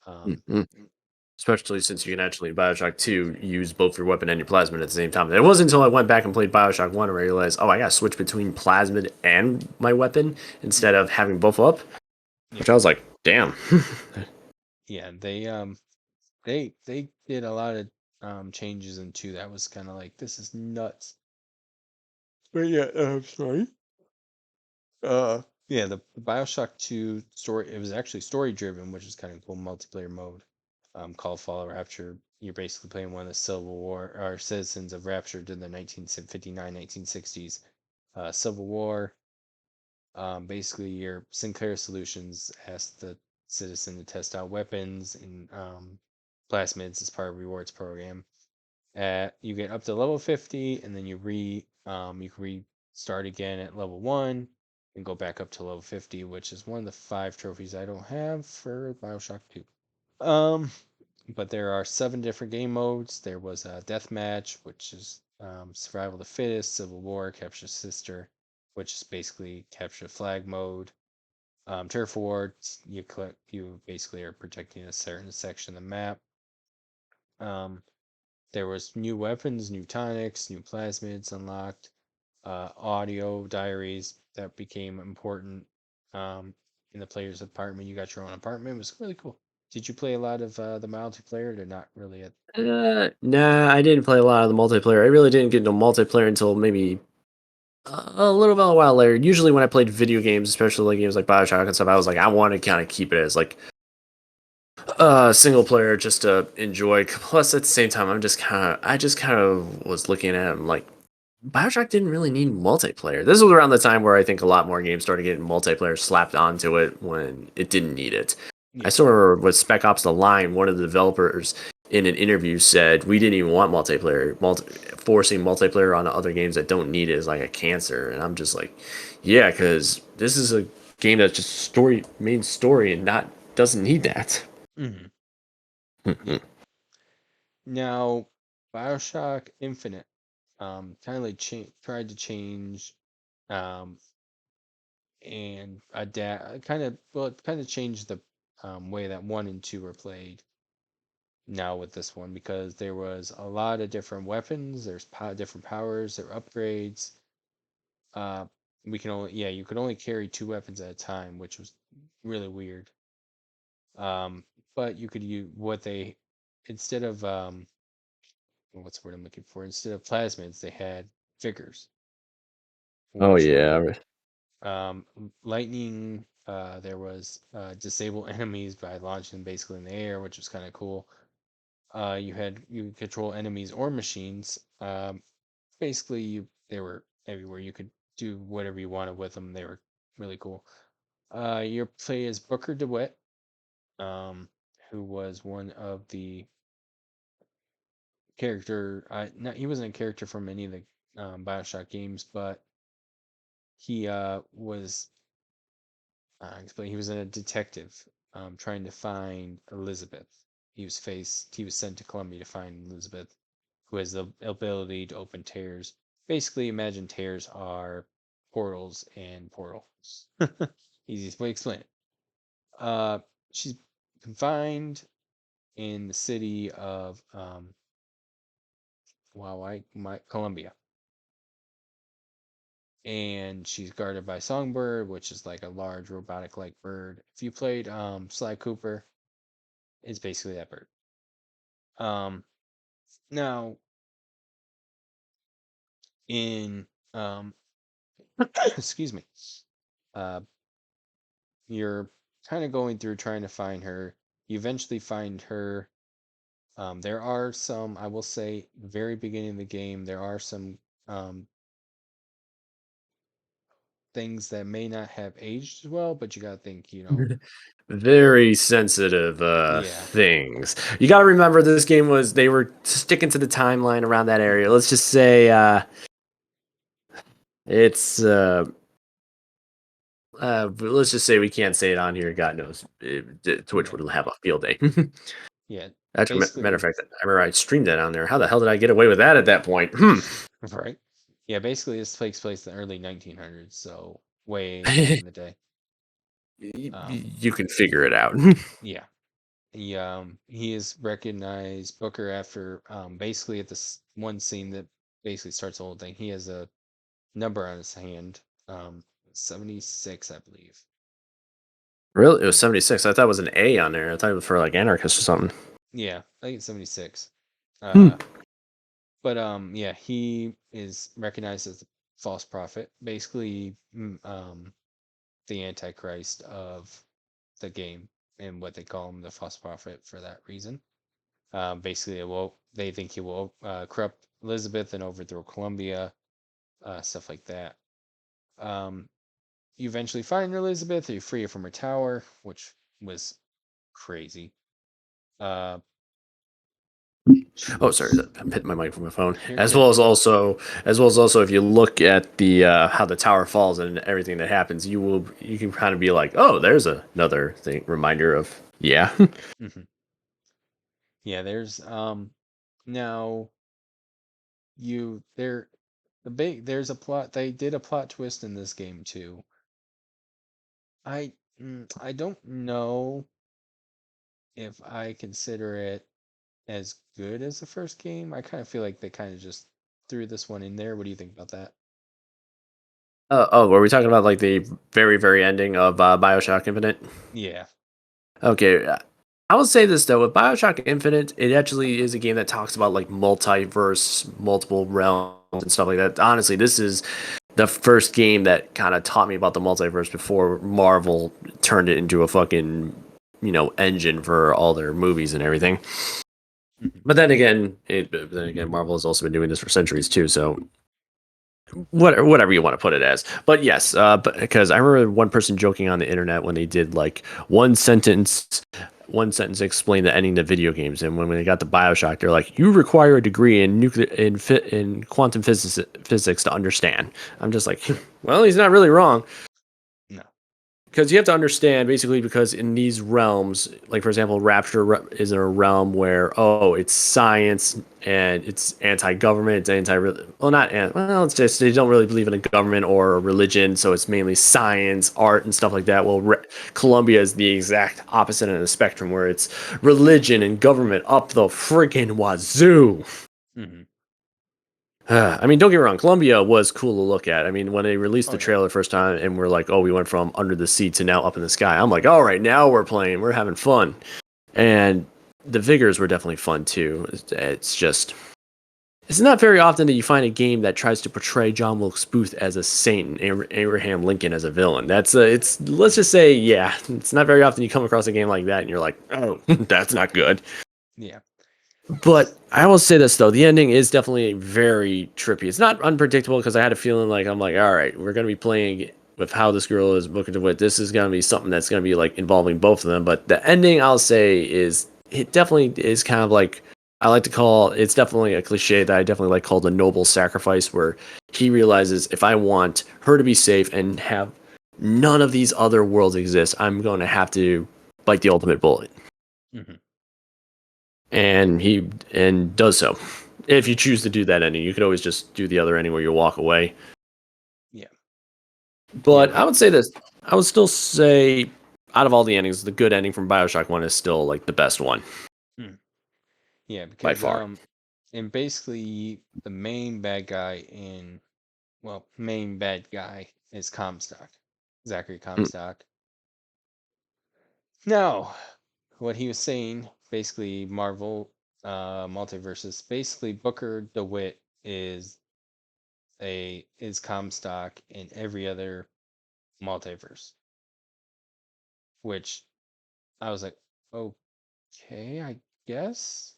Um, Mm-hmm. Especially since you can actually in Bioshock 2 use both your weapon and your plasmid at the same time. It wasn't until I went back and played Bioshock 1 where I realized, oh, I gotta switch between plasmid and my weapon instead mhm, of having both up, yeah. which I was like, damn. Yeah, they did a lot of changes in 2 that was kind of like, this is nuts. But yeah, sorry. Yeah, the Bioshock 2 story, it was actually story driven, which is kind of cool multiplayer mode. Called Fallout Rapture. You're basically playing one of the Civil War or citizens of Rapture during the 1959, 1960s Civil War. Basically, your Sinclair Solutions asked the citizen to test out weapons and plasmids as part of rewards program. You get up to level 50, and then you can restart again at level 1 and go back up to level 50, which is one of the 5 trophies I don't have for Bioshock 2. Um, but there are 7 different game modes. There was a deathmatch, which is survival of the fittest, civil war, capture sister, which is basically capture flag mode. Turf war, you basically are protecting a certain section of the map. Um, there was new weapons, new tonics, new plasmids unlocked, audio diaries that became important in the player's apartment. You got your own apartment. It was really cool. Did you play a lot of the multiplayer? Or not really. Nah, I didn't play a lot of the multiplayer. I really didn't get into multiplayer until maybe a little bit a while later. Usually, when I played video games, especially like games like Bioshock and stuff, I was like, I want to kind of keep it as like single player just to enjoy. Plus, at the same time, I just kind of was looking at it, like Bioshock didn't really need multiplayer. This was around the time where I think a lot more games started getting multiplayer slapped onto it when it didn't need it. I Yeah. still remember with Spec Ops: The Line, one of the developers in an interview said we didn't even want multiplayer. Forcing multiplayer on other games that don't need it is like a cancer. And I'm just like, yeah, because this is a game that's just main story and not doesn't need that. Hmm. Yeah. Now, Bioshock Infinite, kind of like tried to change, um, and adapt, kind of, well, it kind of changed the way that 1 and 2 were played now with this one because there was a lot of different weapons. There's different powers, there were upgrades. Uh, you could only carry 2 weapons at a time, which was really weird. Um, but you could use instead of what's the word I'm looking for? Instead of plasmids, they had figures, Oh which were yeah. cool. Lightning, there was disable enemies by launching them basically in the air, which was kind of cool. You could control enemies or machines. Basically, they were everywhere. You could do whatever you wanted with them. They were really cool. Your play is Booker DeWitt, um, who was one of the he wasn't a character from any of the Bioshock games, but he was explain. He was a detective trying to find Elizabeth. He was sent to Columbia to find Elizabeth, who has the ability to open tears. Basically, imagine tears are portals and portals. Easiest way to explain it. Uh, she's confined in the city of Columbia, and she's guarded by Songbird, which is like a large robotic-like bird. If you played Sly Cooper, it's basically that bird. Um, now in excuse me, uh, you're kind of going through trying to find her. You eventually find her. There are some, I will say, very beginning of the game, there are some um, things that may not have aged as well, but you gotta think, Very sensitive yeah, things. You got to remember this game was they were sticking to the timeline around that area. hmm Let's just say it's let's just say we can't say it on here. God knows, Twitch yeah, would have a field day. yeah. Actually, matter of Basically, fact, I remember I streamed that on there. How the hell did I get away with that at that point? right? Yeah, basically, this takes place in the early 1900s, so way back in the day. Um, You can figure it out. yeah. He is recognized Booker after basically at this one scene that basically starts the whole thing. He has a number on his hand, 76, I believe. Really, it was And 76. I thought it was an A on there. I thought it was for like anarchist or something. yeah, I think it's 76. Hmm. But yeah, he is recognized as a false prophet. Basically, the Antichrist of the game, and what they call him, the false prophet, for that reason. Basically, they think he will corrupt Elizabeth and overthrow Columbia, stuff like that. Um, you eventually find Elizabeth, you free her from her tower, which was crazy. Uh, she Oh, sorry, was. I'm hitting my mic from my phone. You're As good. well as also, if you look at the how the tower falls and everything that happens, you can kind of be like, oh, there's another thing reminder of yeah. Hmm. Yeah, there's now you there there's a plot, they did a plot twist in this game too. I don't know if I consider it as good as the first game. I kind of feel like they kind of just threw this one in there. What do you think about that? Oh, were we talking about like the very ending of Bioshock Infinite? Yeah. Okay, I will say this though, with Bioshock Infinite, it actually is a game that talks about like multiverse, multiple realms, and stuff like that. Honestly, this is the first game that kind of taught me about the multiverse before Marvel turned it into a fucking engine for all their movies and everything. Hmm. But then again, Marvel has also been doing this for centuries too. So whatever you want to put it as. But yes, but because I remember one person joking on the internet when they did like one sentence explain the ending to video games, and when they got to Bioshock, they're like, "You require a degree in in quantum physics to understand." I'm just like, well, he's not really wrong. No. Because you have to understand basically, because in these realms, like for example, is in a realm where, oh, it's science and it's anti-government, it's well, well, it's just they don't really believe in a government or a religion, so it's mainly science, art, and stuff like that. Well, Colombia is the exact opposite end of the spectrum, where it's religion and government up the freaking wazoo. Hmm. I mean, don't get me wrong. Columbia was cool to look at. I mean, when they released Oh the yeah. trailer first time, and we're like, "Oh, we went from under the sea to now up in the sky." I'm like, "All right, now we're playing. We're having fun." And the vigors were definitely fun too. It's just, it's not very often that you find a game that tries to portray John Wilkes Booth as a saint and Abraham Lincoln as a villain. It's let's Hmm. just say, yeah, it's not very often you come across a game like that, and you're like, "Oh, that's not good." Yeah. But I will say this though, the ending is definitely very trippy. It's not unpredictable because I had a feeling like I'm like, all right, we're gonna be playing with how this girl is booking to wit. This is gonna be something that's gonna be like involving both of them. But the ending, I'll say, is it definitely is kind of like I like to call it's definitely a cliche that I definitely like called a noble sacrifice, where he realizes if I want her to be safe and have none of these other worlds exist, I'm going to have to bite the ultimate bullet, Hmm. and he and does so. If you choose to do that ending, you could always just do the other ending where you walk away. Yeah. Yeah. But I would say this: I would still say, out of all the endings, the good ending from Bioshock One is still like the best one Mm. Yeah, by because far. and basically the main bad guy in well, main bad guy is Comstock. Zachary Mm. Comstock. Now, what he was saying, basically Marvel multiverses, basically Booker DeWitt is Comstock in every other multiverse, which I was like, okay, I guess.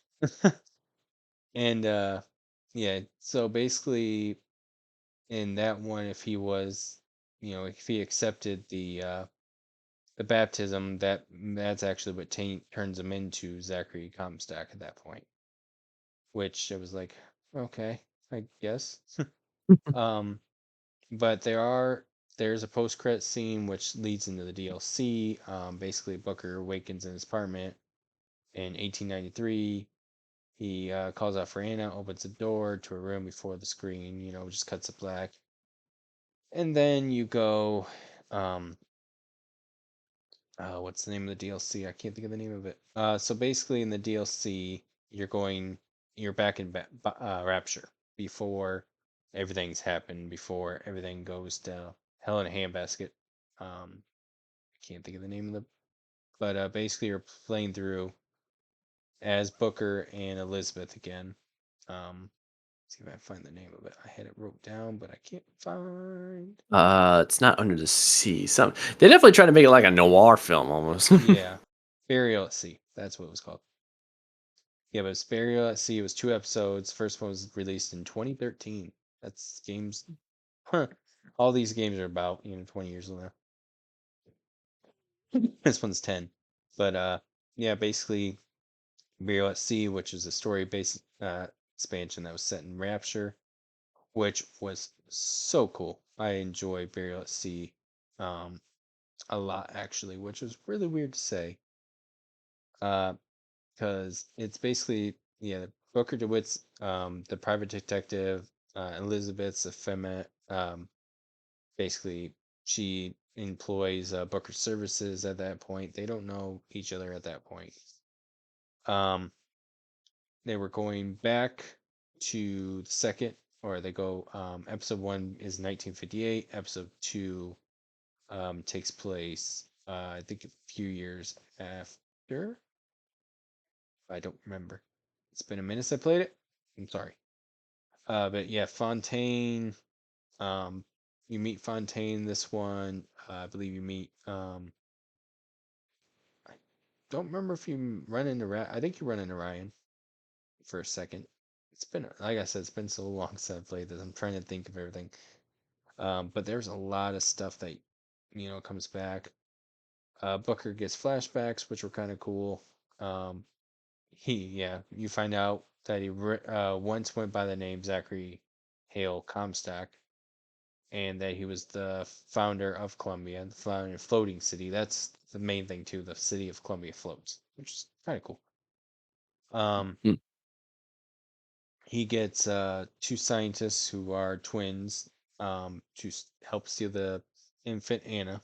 And yeah, so basically in that one, if he was, if he accepted the baptism, that's actually what turns him into Zachary Comstock at that point, which I was like, okay, I guess. um but there's a post-credit scene which leads into the DLC. Basically Booker awakens in his apartment in 1893. He calls out for Anna, opens the door to a room before the screen, just cuts it black. And then you go, um, what's the name of the DLC? I can't think of the name of it. So basically in the DLC, you're back in Rapture before everything's happened, before everything goes to hell in a handbasket. I can't think of the name of the, but basically you're playing through as Booker and Elizabeth again. Um, See if I find the name of it. I had it wrote down, but I can't find. It's not Under the Sea. Some they definitely try to make it like a noir film almost. Yeah, Burial at Sea. That's what it was called. Yeah, but it's Burial at Sea. It was 2 episodes. First one was released in 2013. That's games. Huh. All these games are about 20 years old now. This one's 10. But yeah, basically Burial at Sea, which is a story-based expansion that was set in Rapture, which was so cool. I enjoy Burial at Sea um, a lot actually, which was really weird to say. Because it's basically Booker DeWitt's the private detective, Elizabeth's effeminate. Basically, she employs Booker's services at that point. They don't know each other at that point. Um, they were going back to the second, or they go. Episode one is 1958. Episode two takes place, I think, a few years after. I don't remember. It's been a minute since I played it. I'm sorry. But yeah, Fontaine. Um, you meet Fontaine this one. I believe you meet. I don't remember if you run into I think you run into Ryan for a second. It's been, like I said, it's been so long since I played this. I'm trying to think of everything. But there's a lot of stuff that comes back. Booker gets flashbacks, which were kind of cool. Um, you find out that he once went by the name Zachary Hale Comstock, and that he was the founder of Columbia, the founder of Floating City. That's the main thing too. The city of Columbia floats, which is kind of cool. Um, Mm. he gets two scientists who are twins to help steal the infant Anna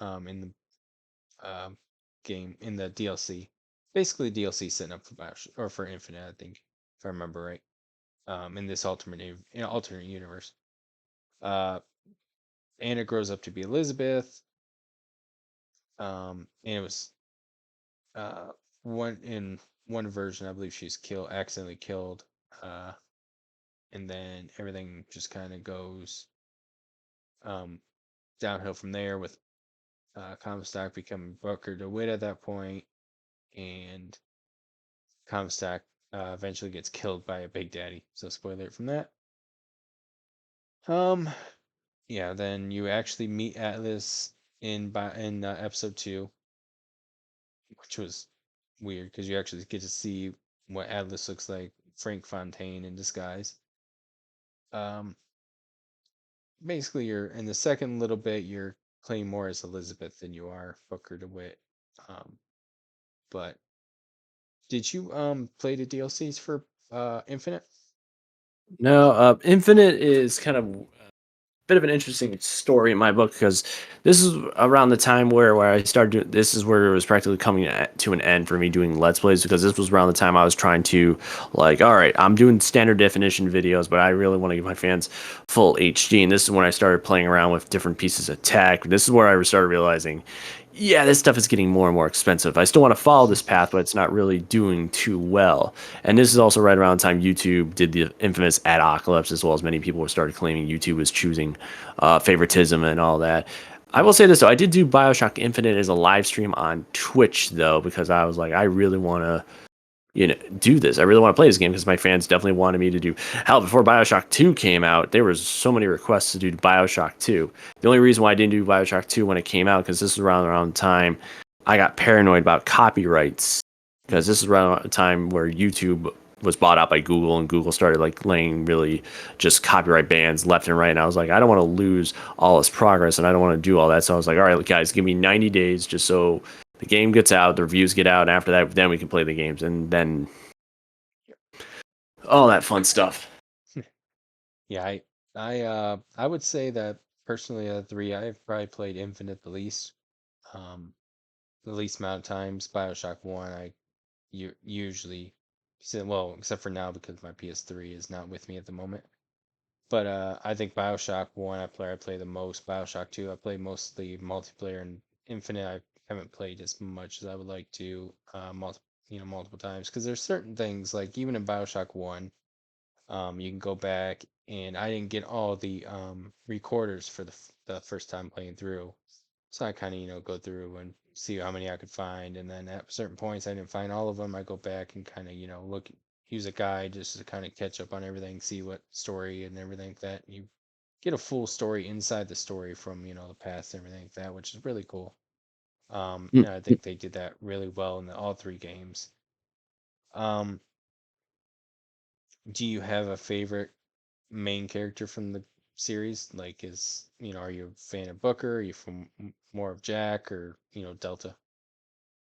in the game in the DLC. Basically, DLC setting up for Bioshock, or for Infinite, I think, if I remember right. In this alternate universe. Uh, Anna grows up to be Elizabeth. And it was uh, one version, I believe she's accidentally killed. Uh, and then everything just kind of goes um, downhill from there with Comstock becoming Booker DeWitt at that point, and Comstock eventually gets killed by a Big Daddy. So spoiler alert from that. Um, yeah, then you actually meet Atlas in episode two, which was weird because you actually get to see what Atlas looks like, Frank Fontaine in disguise. Um, basically, you're in the second little bit, you're playing more as Elizabeth than you are Booker DeWitt. Um, but did you play the DLCs for Infinite? No, Infinite is kind of bit of an interesting story in my book because this is around the time where I started doing this is where it was practically coming to an end for me doing let's plays because this was around the time I was trying to like all right, I'm doing standard definition videos but I really want to give my fans full HD, and this is when I started playing around with different pieces of tech. This is where I started realizing, yeah, this stuff is getting more and more expensive. I still want to follow this path, but it's not really doing too well. And this is also right around the time YouTube did the infamous adoclypse, as well as many people started claiming YouTube was choosing favoritism and all that. I will say this though, I did do Bioshock Infinite as a live stream on Twitch though, because I was like, I really want to do this. I really want to play this game because my fans definitely wanted me to do. Hell, before Bioshock 2 came out, there was so many requests to do Bioshock 2. The only reason why I didn't do Bioshock 2 when it came out, because this was around the time I got paranoid about copyrights, because this is around a time where YouTube was bought out by Google, and Google started like laying really just copyright bans left and right. And I was like, I don't want to lose all this progress, and I don't want to do all that. So I was like, all right, guys, give me 90 days just so the game gets out, the reviews get out, and after that, then we can play the games, and then all that fun stuff. Yeah, I would say that personally, three, I've probably played Infinite um the least amount of times. Bioshock One, I usually well, except for now because my PS3 is not with me at the moment. But I think Bioshock One I play the most. Bioshock Two I play mostly multiplayer, and Infinite I haven't played as much as I would like to multiple times because there's certain things like even in Bioshock One. You can go back, and I didn't get all the recorders for the first time playing through, so I kind of go through and see how many I could find, and then at certain points I didn't find all of them. I go back and kind of look, use a guide just to kind of catch up on everything, see what story and everything like that. You get a full story inside the story from the past and everything like that, which is really cool. Mm. And I think they did that really well in all three games. Um, do you have a favorite main character from the series? Like, are you a fan of Booker? Are you from more of Jack or Delta?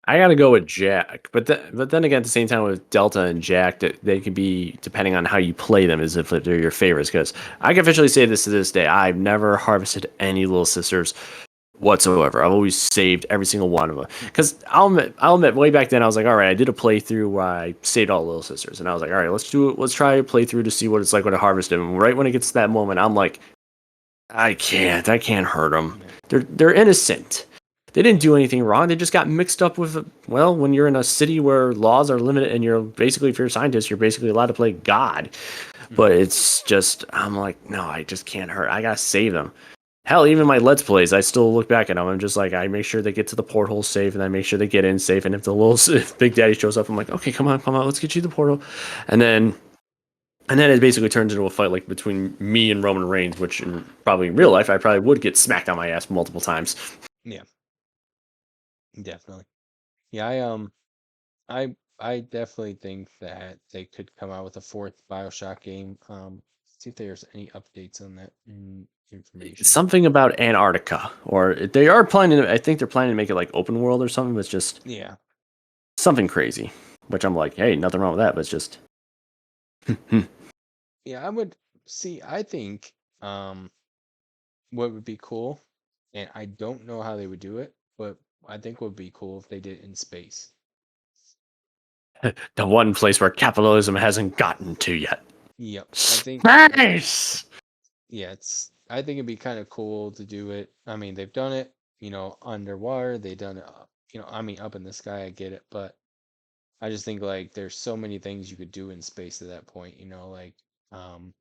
I gotta go with Jack, but then again, at the same time with Delta and Jack, that they could be depending on how you play them, as if they're your favorites. Because I can officially say this to this day, I've never harvested any little sisters whatsoever. I've always saved every single one of them. Because I'll admit, way back then I was like, all right, I did a playthrough where I saved all the little sisters, and I was like, all right, let's do it. Let's try a playthrough to see what it's like when I harvest them. And right when it gets to that moment, I'm like, I can't hurt them. Yeah, They're innocent. They didn't yeah, do anything wrong. They just got mixed up with, well, when you're in a city where laws are limited and you're basically, if you're a scientist, you're basically allowed to play God. But hmm, it's just, I'm like, no, I just can't hurt. I gotta save them. Hell, even my Let's Plays, I still look back at them. I'm just like, I make sure they get to the porthole safe, and I make sure they get in safe. And if the if Big Daddy shows up, I'm like, okay, come on, let's get you the portal. And then and then it basically turns into a fight like between me and Roman Reigns, which in probably in real life I probably would get smacked on my ass multiple times. yeah, definitely. Yeah, I definitely think that they could come out with a fourth Bioshock game. See if there's any updates on that information. Something about Antarctica, or they are planning. I think they're planning to make it like open world or something. But it's just Yeah, something crazy, which I'm like, hey, nothing wrong with that. But it's just yeah, I would see. I think what would be cool, and I don't know how they would do it, but I think what would be cool if they did it in space. the one place where capitalism hasn't gotten to yet. Yep, I think. Space. Yeah, I think it'd be kind of cool to do it. I mean, they've done it, underwater. They've done it, I mean, up in the sky. I get it, but I just think like there's so many things you could do in space at that point. Like um,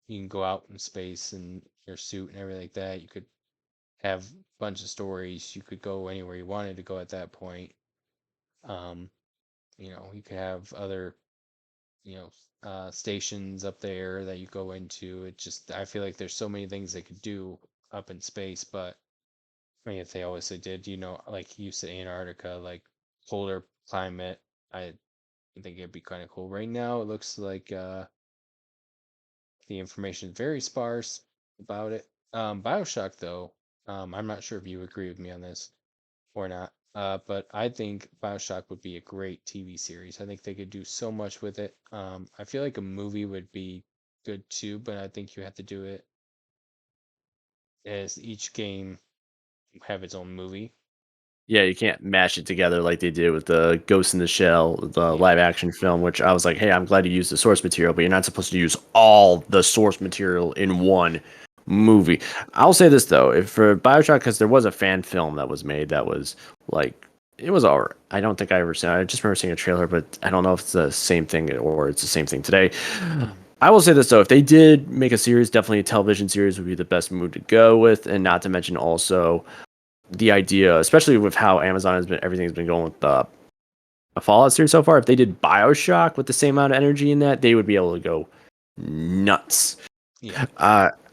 you can go out in space in your suit and everything like that. You could have a bunch of stories. You could go anywhere you wanted to go at that point. Um, you could have other, you know, stations up there that you go into. It just, I feel like there's so many things they could do up in space, but I mean, if they always did, like you said, Antarctica, like polar climate, I think it'd be kind of cool. Right now, it looks like the information is very sparse about it. Bioshock, though, I'm not sure if you agree with me on this or not. But I think Bioshock would be a great TV series. I think they could do so much with it. I feel like a movie would be good too, but I think you have to do it as each game have its own movie. Yeah, you can't mash it together like they did with the Ghost in the Shell, the Yeah. live action film, which I was like, hey, I'm glad you used the source material, but you're not supposed to use all the source material in one Yeah. movie. I'll say this though, if for Bioshock, because there was a fan film that was made that was like, it was alright. I don't think I ever seen. I just remember seeing a trailer, but I don't know if it's the same thing or it's the same thing today. Mhm. I will say this though, if they did make a series, definitely a television series would be the best move to go with, and not to mention also the idea, especially with how Amazon has been, everything's been going with a Fallout series so far. If they did Bioshock with the same amount of energy in that, they would be able to go nuts. Yeah.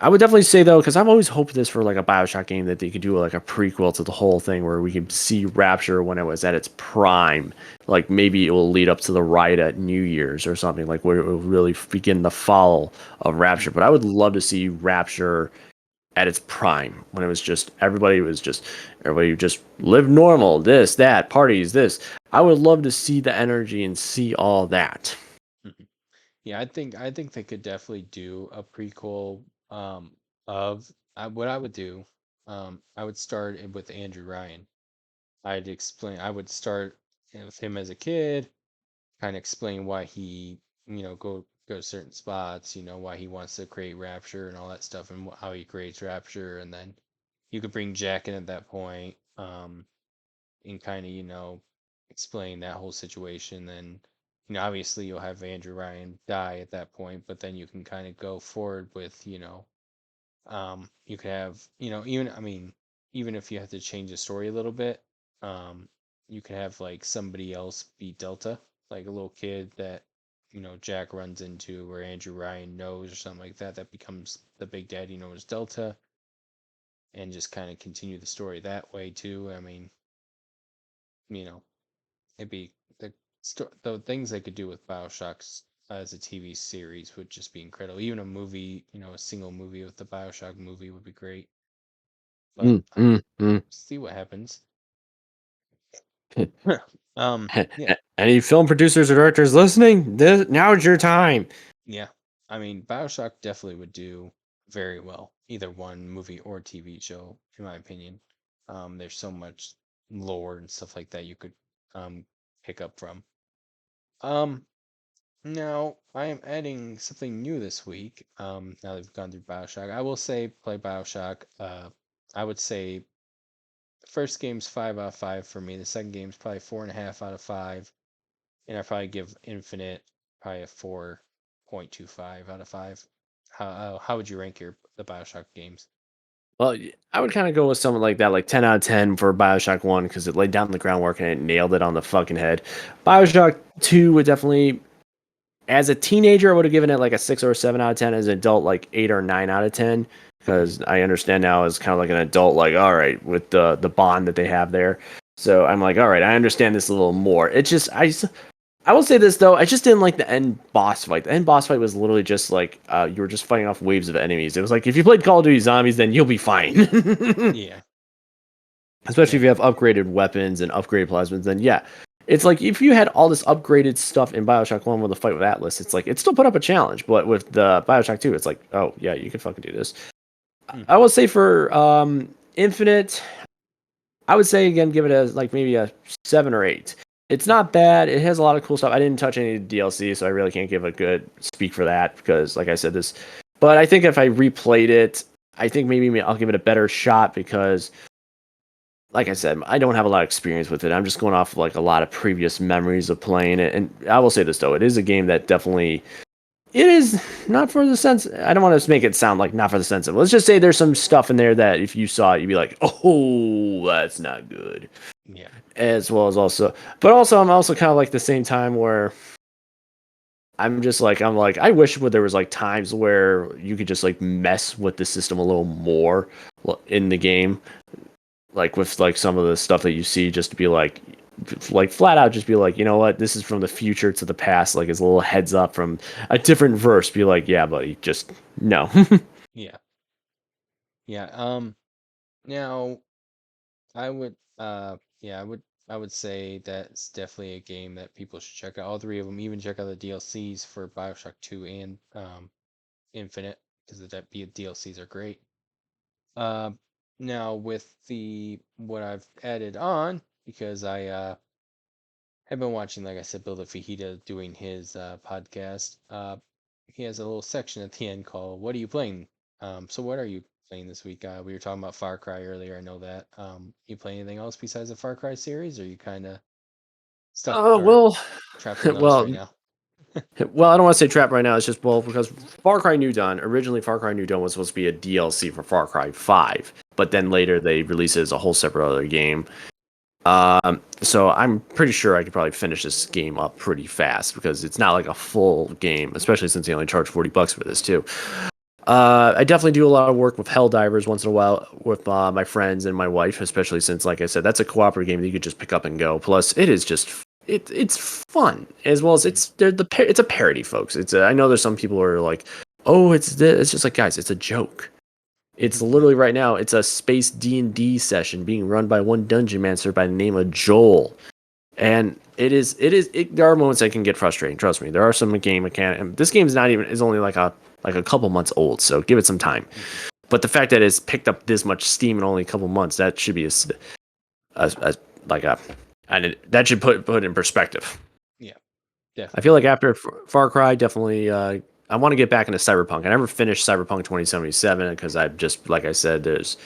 I would definitely say though, because I've always hoped this for like a Bioshock game that they could do like a prequel to the whole thing where we could see Rapture when it was at its prime. Like maybe it will lead up to the riot at New Year's or something like where it will really begin the fall of Rapture. Mhm. But I would love to see Rapture at its prime when it was just everybody just lived normal, this, that, parties, this. I would love to see the energy and see all that. Mhm. Yeah, I think they could definitely do a prequel of what I would do. I would start it with Andrew Ryan. I would start with him as a kid, kind of explain why he, go to certain spots, why he wants to create Rapture and all that stuff, and how he creates Rapture, and then you could bring Jack in at that point, and kind of, explain that whole situation. Then obviously you'll have Andrew Ryan die at that point, but then you can kind of go forward with, you could have, even, I mean, even if you have to change the story a little bit, um, you could have like somebody else be Delta, like a little kid that, Jack runs into, or Andrew Ryan knows, or something like that, that becomes the big daddy known as Delta, and just kind of continue the story that way too. I mean, you know, it'd be the things they could do with Bioshock as a TV series would just be incredible. Even a movie, a single movie with the Bioshock movie would be great. But Mm, mm, mm. see what happens. Yeah, Any film producers or directors listening? Now's your time. yeah. I mean, Bioshock definitely would do very well, either one movie or TV show, in my opinion. There's so much lore and stuff like that you could um pick up from. Um, Now, I am adding something new this week. Now that we've gone through Bioshock, I will say play Bioshock. I would say the first game's 5 out of 5 for me. The second game's probably 4.5 out of 5, and I probably give Infinite probably a 4.25 out of 5. How would you rank the Bioshock games? Well, I would kind of go with something like that, like 10 out of 10 for Bioshock 1, because it laid down the groundwork and it nailed it on the fucking head. Bioshock 2 would definitely, as a teenager, I would have given it like a 6 or a 7 out of 10. As an adult, like 8 or 9 out of 10, Hmm. because I understand now as kind of like an adult, like, all right, with the bond that they have there. So I'm like, all right, I understand this a little more. I will say this though, I just didn't like the end boss fight. The end boss fight was literally just like you were just fighting off waves of enemies. It was like if you played Call of Duty Zombies, then you'll be fine. Yeah, Especially yeah, if you have upgraded weapons and upgraded plasmas, then yeah. It's like if you had all this upgraded stuff in Bioshock 1 with the fight with Atlas, it's like it still put up a challenge. But with the Bioshock 2, it's like, oh yeah, you can fucking do this. I hmm, will say for Infinite, I would say again, give it a like maybe a 7 or 8. It's hmm, not bad. It has a lot of cool stuff. I didn't touch any DLC, so I really can't give a good speak for that because, like I said, this. But I think if I replayed it, I think maybe I'll give it a better shot because, like I said, I don't have a lot of experience with it. I'm just going off like a lot of previous memories of playing it. And I will say this though, it is a game that definitely it is not for the sense. I don't want to make it sound like not for the sense of. Let's just say there's some stuff in there that if you saw it, you'd be like, oh, that's not good yeah, as well as also but also I'm also kind of like the same time where I'm like I wish there was like times where you could just like mess with the system a little more in the game, like with like some of the stuff that you see, just to be like flat out just be like, you know what, this is from the future to the past, like it's a little heads up from a different verse, be like, yeah buddy, just no. yeah, yeah. Now I would say that's definitely a game that people should check out. All three of them, even check out the DLCs for Bioshock 2 and Infinite, because the DLCs are great. Um, Now with the what I've added on, because I have been watching, like I said, Bill the Fajita doing his podcast. He has a little section at the end called "What are you playing?" So what are you playing this week? We were talking about Far Cry earlier. I know that. You play anything else besides the Far Cry series, or are you kind of stuck or Well, trapped in those right well, now? Well, I don't want to say trap right now. It's just well because Far Cry New Dawn originally Far Cry New Dawn was supposed to be a DLC for Far Cry 5, but then Mhm. later they released it as a whole separate other game. So I'm pretty sure I could probably finish this game up pretty fast because it's not like a full game, especially since they only charge $40 for this too. I definitely do a lot of work with Helldivers once in a while with my friends and my wife, especially since, like I said, that's a cooperative game that you could just pick up and go. Plus, it is just it's fun as well as Mhm. it's a parody, folks. I know there's some people who are like, oh, it's just like guys, it's a joke. It's Yeah. literally right now. It's a space D&D session being run by one dungeon master by the name of Joel, and there are moments that can get frustrating, trust me. There are some game mechanic, and this game is only like a couple months old, so give it some time. Mhm. But the fact that it's picked up this much steam in only a couple months, that should be a like a and that should put it in perspective. Yeah. I feel Definitely. like after Far Cry, definitely I want to get back into Cyberpunk. I never finished Cyberpunk 2077 because I just, like I said, there's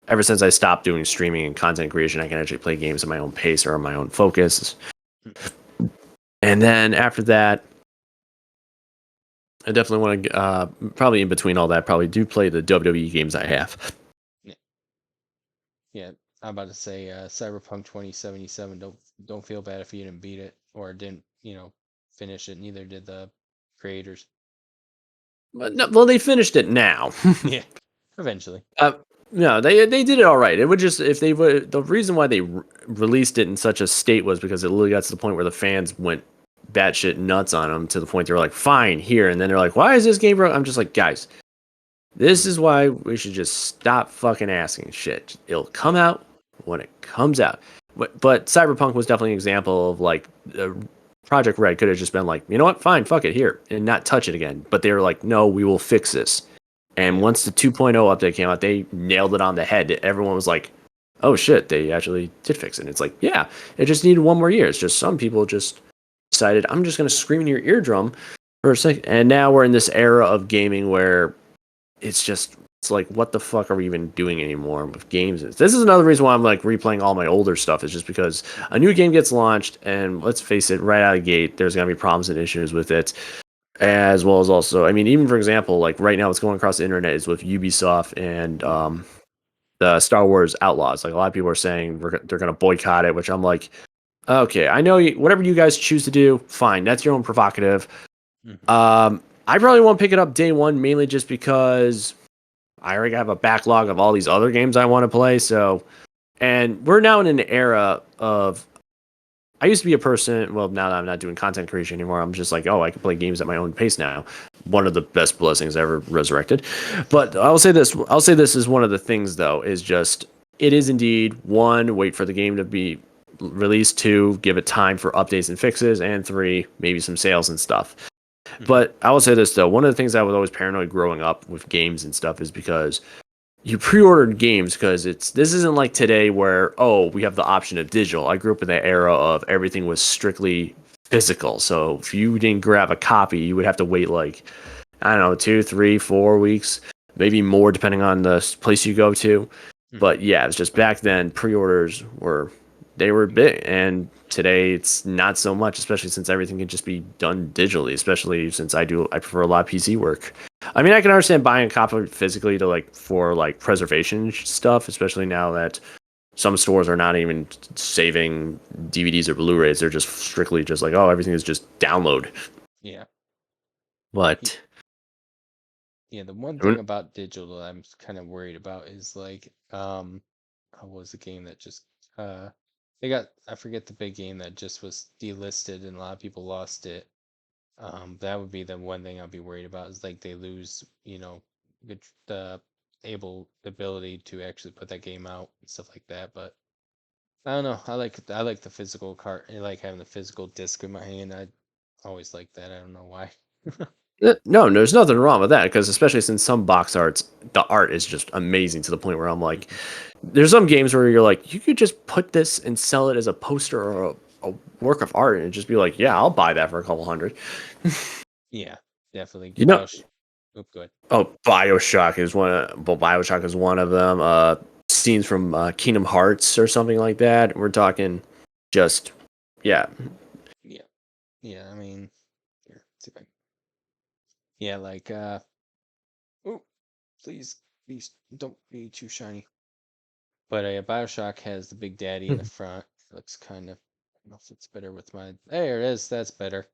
ever since I stopped doing streaming and content creation, I can actually play games at my own pace or on my own focus. Mhm. And then after that, I definitely want to probably in between all that, probably do play the WWE games I have. Yeah, yeah, I'm about to say Cyberpunk 2077. Don't feel bad if you didn't beat it or didn't, finish it. Neither did the creators. But no, well, they finished it now. Yeah, eventually. uh, no, they did it all right. It would just if they would the reason why they released it in such a state was because it literally got to the point where the fans went batshit nuts on them to the point they were like, "Fine, here," and then they're like, "Why is this game broke?" I'm just like, guys, this Mm, is why we should just stop fucking asking shit. It'll come yeah, out when it comes out. But Cyberpunk was definitely an example of like Project Red could have just been like, you know what, fine, fuck it, here, and not touch it again. But they were like, no, we will fix this. And yeah, once the 2.0 update came out, they nailed it on the head. Everyone was like, oh shit, they actually did fix it. And it's like, yeah, it just needed one more year. It's just some people just decided, I'm just going to scream in your eardrum for a second. And now we're in this era of gaming where it's like what the fuck are we even doing anymore with games? This is another reason why I'm like replaying all my older stuff is just because a new game gets launched and let's face it, right out of the gate, there's gonna be problems and issues with it. As well as also, I mean, even for example, like right now what's going across the internet is with Ubisoft and mm, the Star Wars Outlaws. Like a lot of people are saying they're gonna boycott it, which I'm like, okay, I know whatever you guys choose to do, fine, that's your own provocative. mhm, I probably won't pick it up day one, mainly just because I already have a backlog of all these other games I want to play. So, and we're now in an era of. I used to be a person. Well, now that I'm not doing content creation anymore, I'm just like, oh, I can play games at my own pace now. One of the best blessings ever resurrected. But I'll say this. I'll say this is one of the things though. Is just it is indeed one. Wait for the game to be released. Two, give it time for updates and fixes. And three, maybe some sales and stuff. mhm, But I will say this though. One of the things I was always paranoid growing up with games and stuff is because you pre-ordered games because this isn't like today where we have the option of digital. I grew up in the era of everything was strictly physical. So if you didn't grab a copy, you would have to wait like I don't know 2, 3, 4 weeks, maybe more depending on the place you go to. mhm. But yeah, it's just back then pre-orders were big, and today it's not so much, especially since everything can just be done digitally. Especially since I prefer a lot of PC work. I mean, I can understand buying a copy physically to like for like preservation stuff, especially now that some stores are not even saving DVDs or Blu-rays. They're just strictly just like, oh, everything is just download. Yeah. Y- But Yeah, the one I mean, thing about digital that I'm kind of worried about is like, what was the game that just, uh, I forget the big game that just was delisted and a lot of people lost it. That would be the one thing I'd be worried about is like they lose, the ability to actually put that game out and stuff like that. But I don't know. I like the physical card. I like having the physical disc in my hand. I always like that. I don't know why. no, there's nothing wrong with that because especially since some box arts, the art is just amazing to the point where I'm like, Mhm. there's some games where you're like, you could just put this and sell it as a poster or a work of art and just be like, yeah, I'll buy that for a couple hundred. Yeah, definitely. You know, Oh, good. oh, Bioshock is Bioshock is one of them. Scenes from Kingdom Hearts or something like that. We're talking just, yeah. Yeah, yeah. I mean, here, see if I, yeah, like oh, please, please don't be too shiny. But Bioshock has the Big Daddy in the front. It looks kind of. I don't know if it's better with my. There it is. That's better.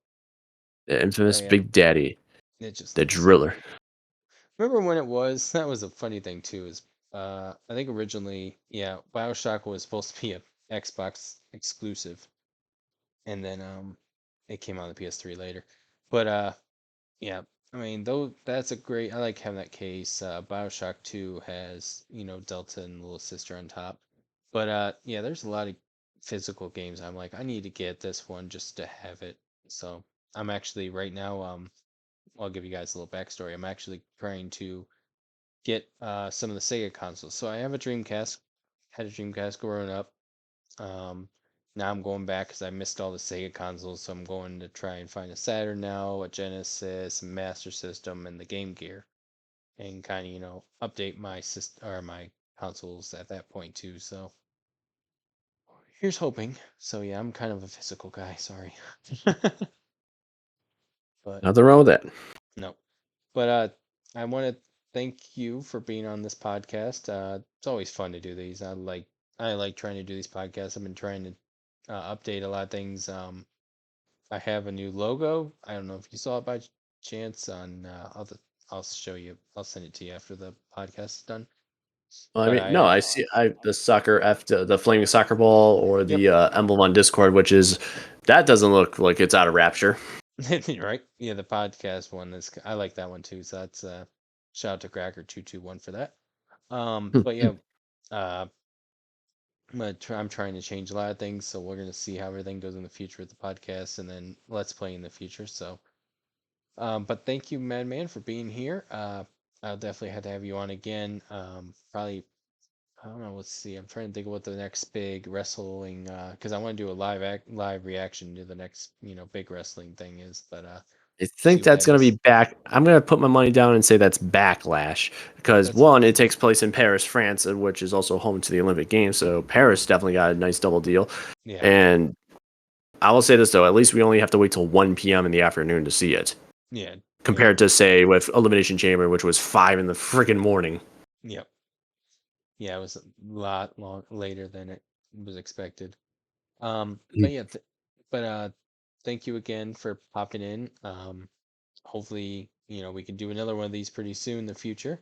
The But infamous yeah, Big Daddy, it just the looks. driller. Remember when it was? That was a funny thing too. Is I think originally, yeah, Bioshock was supposed to be a Xbox exclusive, and then it came on the PS3 later. But yeah, I mean, though that's a great. I like having that case. Bioshock 2 has, Delta and Little Sister on top. But yeah, there's a lot of physical games. I'm like, I need to get this one just to have it. So I'm actually right now. I'll give you guys a little backstory. I'm actually trying to get some of the Sega consoles. So I have a Dreamcast. Had a Dreamcast growing up. Um, Now I'm going back because I missed all the Sega consoles, so I'm going to try and find a Saturn now, a Genesis, a Master System, and the Game Gear, and kind of update my system or my consoles at that point too. So Here's hoping. So yeah, I'm kind of a physical guy. Sorry, but Nothing wrong with that. no. But I want to thank you for being on this podcast. It's always fun to do these. I like trying to do these podcasts. I've been trying to update a lot of things. I have a new logo. I don't know if you saw it by chance on. I'll show you. I'll send it to you after the podcast is done. Well, I But mean, no, I see. The soccer F, the flaming soccer ball, or yep. the emblem on Discord, which is that doesn't look like it's out of Rapture. Right. Yeah, the podcast one is. I like that one too. So that's shout out to Cracker221 for that. But yeah, uh, I'm trying to change a lot of things, so we're gonna see how everything goes in the future with the podcast, and then let's play in the future. So, but thank you, Madman, for being here. I'll definitely have to have you on again. Probably, I don't know. Let's see. I'm trying to think of what the next big wrestling, because I want to do a live reaction to the next, big wrestling thing is. But I see think what that's that going to is. be back. I'm going to put my money down and say that's Backlash because That's one, it takes place in Paris, France, which is also home to the Olympic Games. So Paris definitely got a nice double deal. yeah, And I will say this though, at least we only have to wait till 1 p.m. in the afternoon to see it, yeah, yeah, compared to say with Elimination Chamber, which was 5 in the freaking morning. yep, yeah. It was a lot later than it was expected. But yeah, but thank you again for popping in. Hopefully, we can do another one of these pretty soon in the future.